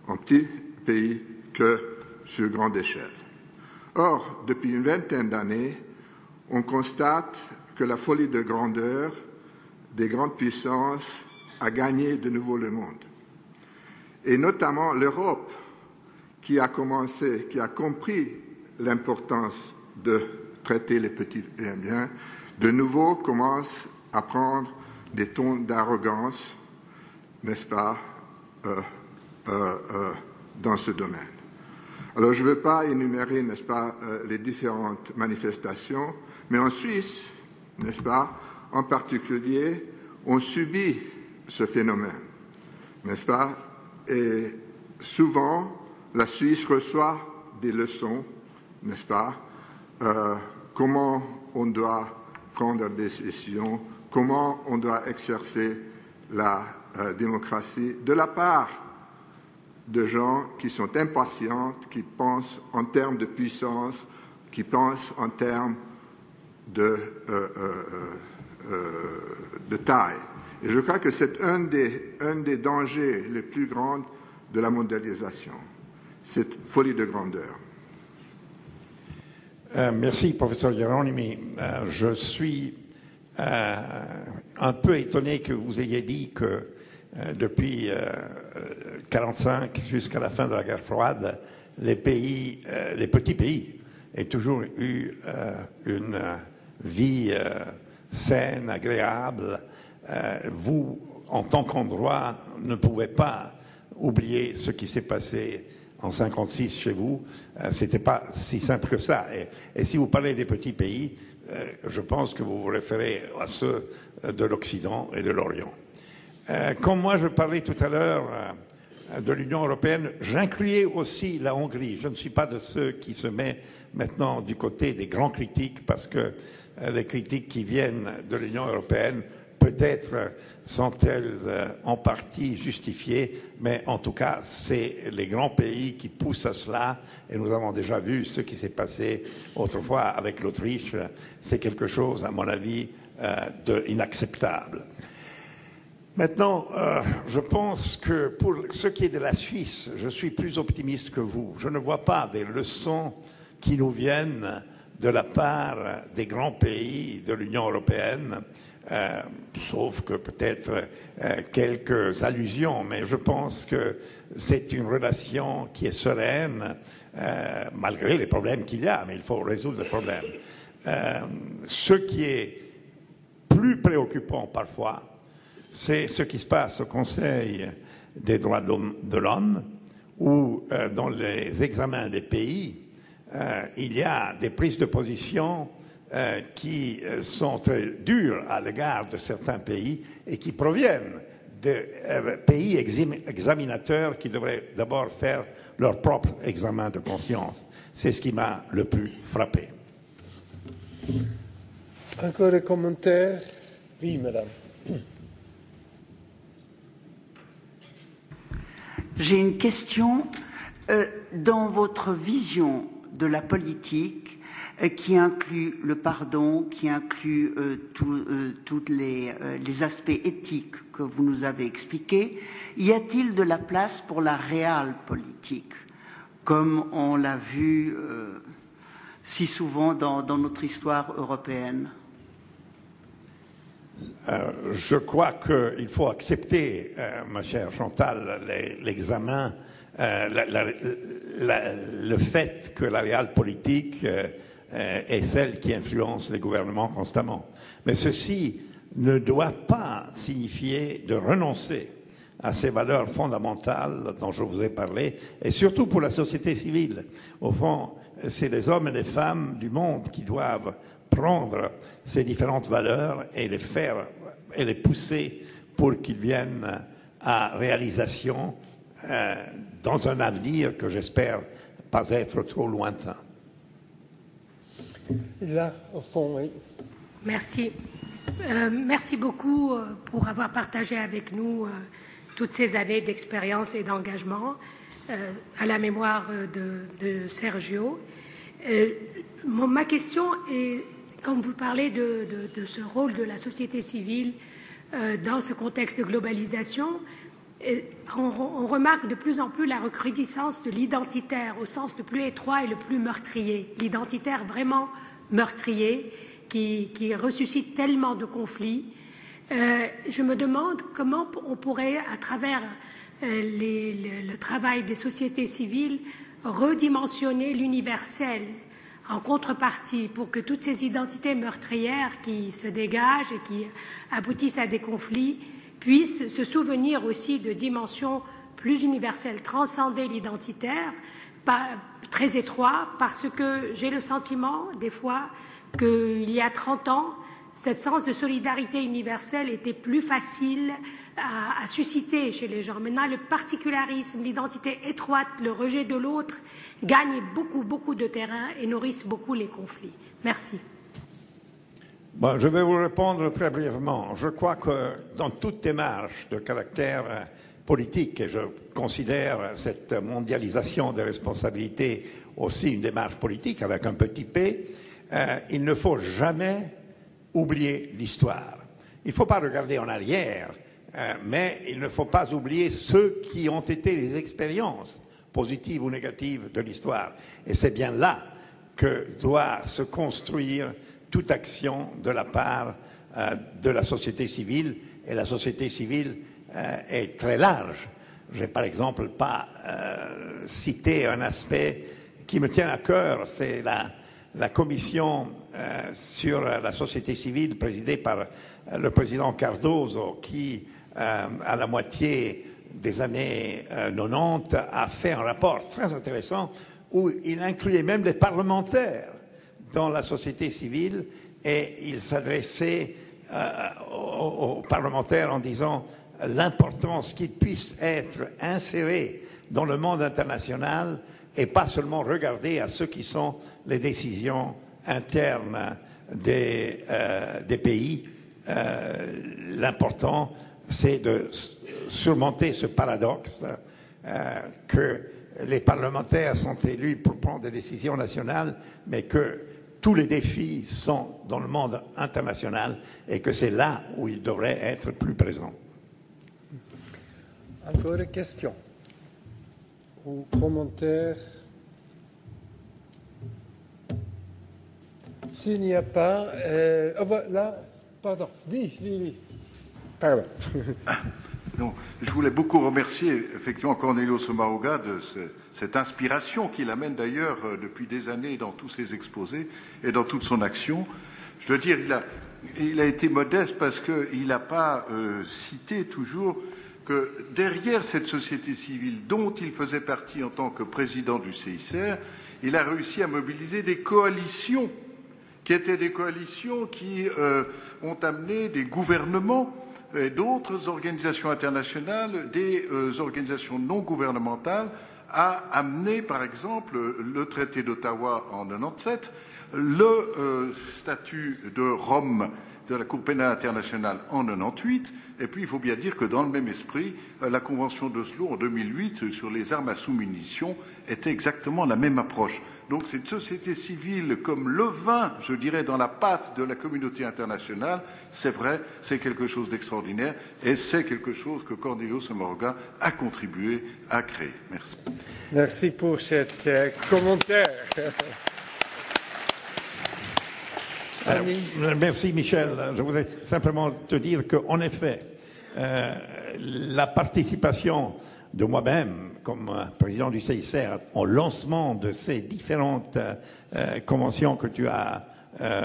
en petits pays que sur grande échelle. Or, depuis une vingtaine d'années, on constate que la folie de grandeur des grandes puissances a gagné de nouveau le monde. Et notamment l'Europe, qui a compris l'importance de traiter les petits et bien, de nouveau commence à prendre des tons d'arrogance, n'est-ce pas, dans ce domaine. Alors, je ne veux pas énumérer, n'est-ce pas, les différentes manifestations, mais en Suisse, n'est-ce pas, en particulier, on subit ce phénomène, n'est-ce pas, et souvent, la Suisse reçoit des leçons, n'est-ce pas, comment on doit prendre des décisions, comment on doit exercer la démocratie de la part de gens qui sont impatients, qui pensent en termes de puissance, qui pensent en termes de taille. Et je crois que c'est un des dangers les plus grands de la mondialisation, cette folie de grandeur. Merci, professeur Hieronymi. Je suis un peu étonné que vous ayez dit que depuis 1945 jusqu'à la fin de la guerre froide, les petits pays aient toujours eu une vie saine, agréable. Vous, en tant qu'endroit, ne pouvez pas oublier ce qui s'est passé en 1956 chez vous. C'était pas si simple que ça. Et si vous parlez des petits pays, je pense que vous vous référez à ceux de l'Occident et de l'Orient. Comme moi, je parlais tout à l'heure de l'Union européenne, j'incluais aussi la Hongrie. Je ne suis pas de ceux qui se mettent maintenant du côté des grands critiques, parce que les critiques qui viennent de l'Union européenne, peut-être sont-elles en partie justifiées, mais en tout cas, c'est les grands pays qui poussent à cela, et nous avons déjà vu ce qui s'est passé autrefois avec l'Autriche. C'est quelque chose, à mon avis, d'inacceptable. Maintenant, je pense que pour ce qui est de la Suisse, je suis plus optimiste que vous. Je ne vois pas des leçons qui nous viennent de la part des grands pays de l'Union européenne, sauf que peut-être quelques allusions, mais je pense que c'est une relation qui est sereine, malgré les problèmes qu'il y a, mais il faut résoudre les problèmes. Ce qui est plus préoccupant parfois, c'est ce qui se passe au Conseil des droits de l'homme, où dans les examens des pays, il y a des prises de position qui sont très dures à l'égard de certains pays et qui proviennent de pays examinateurs qui devraient d'abord faire leur propre examen de conscience. C'est ce qui m'a le plus frappé. Encore des commentaires? Oui, madame. J'ai une question. Dans votre vision de la politique, qui inclut le pardon, qui inclut tous les aspects éthiques que vous nous avez expliqués, y a-t-il de la place pour la réelle politique, comme on l'a vu si souvent dans notre histoire européenne? Je crois qu'il faut accepter, ma chère Chantal, l'examen, le fait que la réelle politique est celle qui influence les gouvernements constamment. Mais ceci ne doit pas signifier de renoncer à ces valeurs fondamentales dont je vous ai parlé, et surtout pour la société civile. Au fond, c'est les hommes et les femmes du monde qui doivent prendre ces différentes valeurs et les faire et les pousser pour qu'ils viennent à réalisation dans un avenir que j'espère pas être trop lointain. Là, au fond, oui. Merci. Merci beaucoup pour avoir partagé avec nous toutes ces années d'expérience et d'engagement à la mémoire de Sergio. Ma question est, quand vous parlez de ce rôle de la société civile dans ce contexte de globalisation, on remarque de plus en plus la recrudescence de l'identitaire au sens le plus étroit et le plus meurtrier. L'identitaire vraiment meurtrier qui ressuscite tellement de conflits. Je me demande comment on pourrait, à travers le travail des sociétés civiles, redimensionner l'universel en contrepartie pour que toutes ces identités meurtrières qui se dégagent et qui aboutissent à des conflits puissent se souvenir aussi de dimensions plus universelles, transcender l'identitaire, très étroit, parce que j'ai le sentiment, des fois, qu'il y a 30 ans, cette sens de solidarité universelle était plus facile à susciter chez les gens. Maintenant, le particularisme, l'identité étroite, le rejet de l'autre gagnent beaucoup de terrain et nourrissent beaucoup les conflits. Merci. Bon, je vais vous répondre très brièvement. Je crois que dans toute démarche de caractère politique, et je considère cette mondialisation des responsabilités aussi une démarche politique avec un petit p, il ne faut jamais oublier l'histoire. Il ne faut pas regarder en arrière, mais il ne faut pas oublier ceux qui ont été les expériences positives ou négatives de l'histoire. Et c'est bien là que doit se construire toute action de la part de la société civile. Et la société civile est très large. Je n'ai par exemple pas cité un aspect qui me tient à cœur, c'est la commission sur la société civile présidée par le président Cardoso qui, à la moitié des années 90, a fait un rapport très intéressant où il incluait même les parlementaires dans la société civile et il s'adressait aux parlementaires en disant l'importance qu'ils puissent être insérés dans le monde international et pas seulement regarder à ceux qui sont les décisions internes des pays. L'important, c'est de surmonter ce paradoxe que les parlementaires sont élus pour prendre des décisions nationales, mais que tous les défis sont dans le monde international et que c'est là où ils devraient être plus présents. Encore des questions ou commentaires? S'il n'y a pas... là, pardon. Oui. Pardon. Non, je voulais beaucoup remercier effectivement Cornelio Sommaruga de cette inspiration qu'il amène d'ailleurs depuis des années dans tous ses exposés et dans toute son action. Je dois dire, il a été modeste parce qu'il n'a pas cité toujours que derrière cette société civile dont il faisait partie en tant que président du CICR, il a réussi à mobiliser des coalitions qui étaient des coalitions qui ont amené des gouvernements et d'autres organisations internationales, des organisations non gouvernementales, à amener, par exemple, le traité d'Ottawa en 97, le statut de Rome de la Cour pénale internationale en 98, et puis il faut bien dire que dans le même esprit, la Convention d'Oslo en 2008 sur les armes à sous-munitions était exactement la même approche. Donc cette société civile comme levain, je dirais, dans la patte de la communauté internationale, c'est vrai, c'est quelque chose d'extraordinaire, et c'est quelque chose que Cornelius Maroga a contribué à créer. Merci. Merci pour cet commentaire. Merci Michel. Je voudrais simplement te dire qu'en effet, la participation de moi-même comme président du CICR au lancement de ces différentes conventions que tu as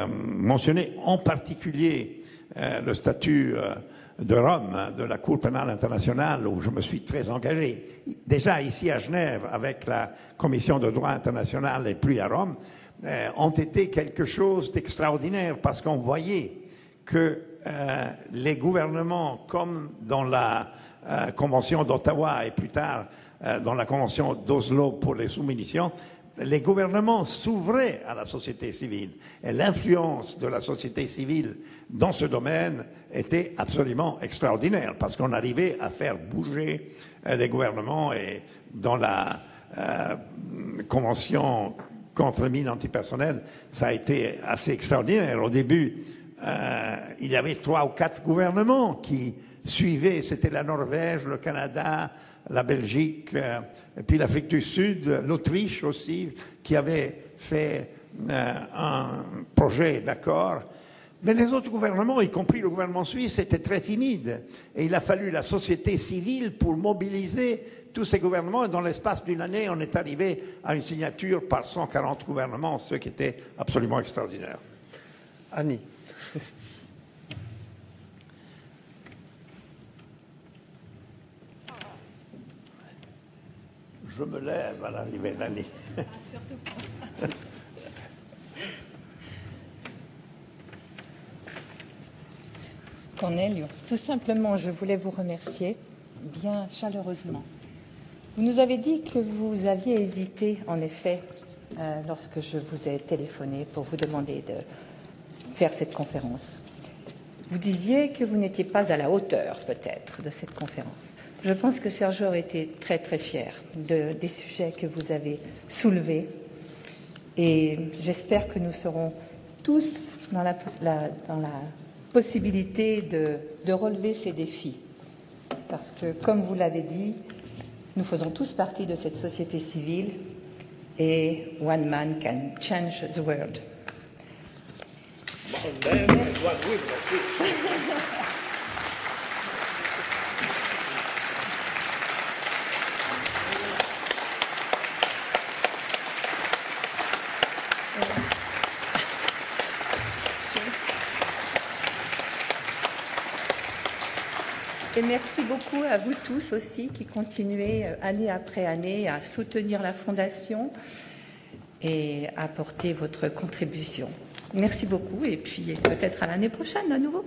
mentionnées, en particulier le statut de Rome, de la Cour pénale internationale, où je me suis très engagé, déjà ici à Genève avec la Commission de droit international et puis à Rome, ont été quelque chose d'extraordinaire parce qu'on voyait que les gouvernements, comme dans la Convention d'Ottawa et plus tard dans la Convention d'Oslo pour les sous-munitions, les gouvernements s'ouvraient à la société civile. Et l'influence de la société civile dans ce domaine était absolument extraordinaire parce qu'on arrivait à faire bouger les gouvernements. Et dans la Convention contre les mines antipersonnelles, ça a été assez extraordinaire. Au début, il y avait 3 ou 4 gouvernements qui suivaient. C'était la Norvège, le Canada, la Belgique, et puis l'Afrique du Sud, l'Autriche aussi, qui avaient fait un projet d'accord. Mais les autres gouvernements, y compris le gouvernement suisse, étaient très timides. Et il a fallu la société civile pour mobiliser tous ces gouvernements. Et dans l'espace d'une année, on est arrivé à une signature par 140 gouvernements, ce qui était absolument extraordinaire. Annie. Je me lève à l'arrivée d'Annie. Surtout pas. Cornelio, tout simplement, je voulais vous remercier bien chaleureusement. Vous nous avez dit que vous aviez hésité, en effet, lorsque je vous ai téléphoné pour vous demander de faire cette conférence. Vous disiez que vous n'étiez pas à la hauteur, peut-être, de cette conférence. Je pense que Sergio a été très, très fier des sujets que vous avez soulevés. Et j'espère que nous serons tous dans la possibilité de relever ces défis. Parce que, comme vous l'avez dit, nous faisons tous partie de cette société civile et one man can change the world. Et merci beaucoup à vous tous aussi qui continuez année après année à soutenir la Fondation et à apporter votre contribution. Merci beaucoup et puis peut-être à l'année prochaine à nouveau.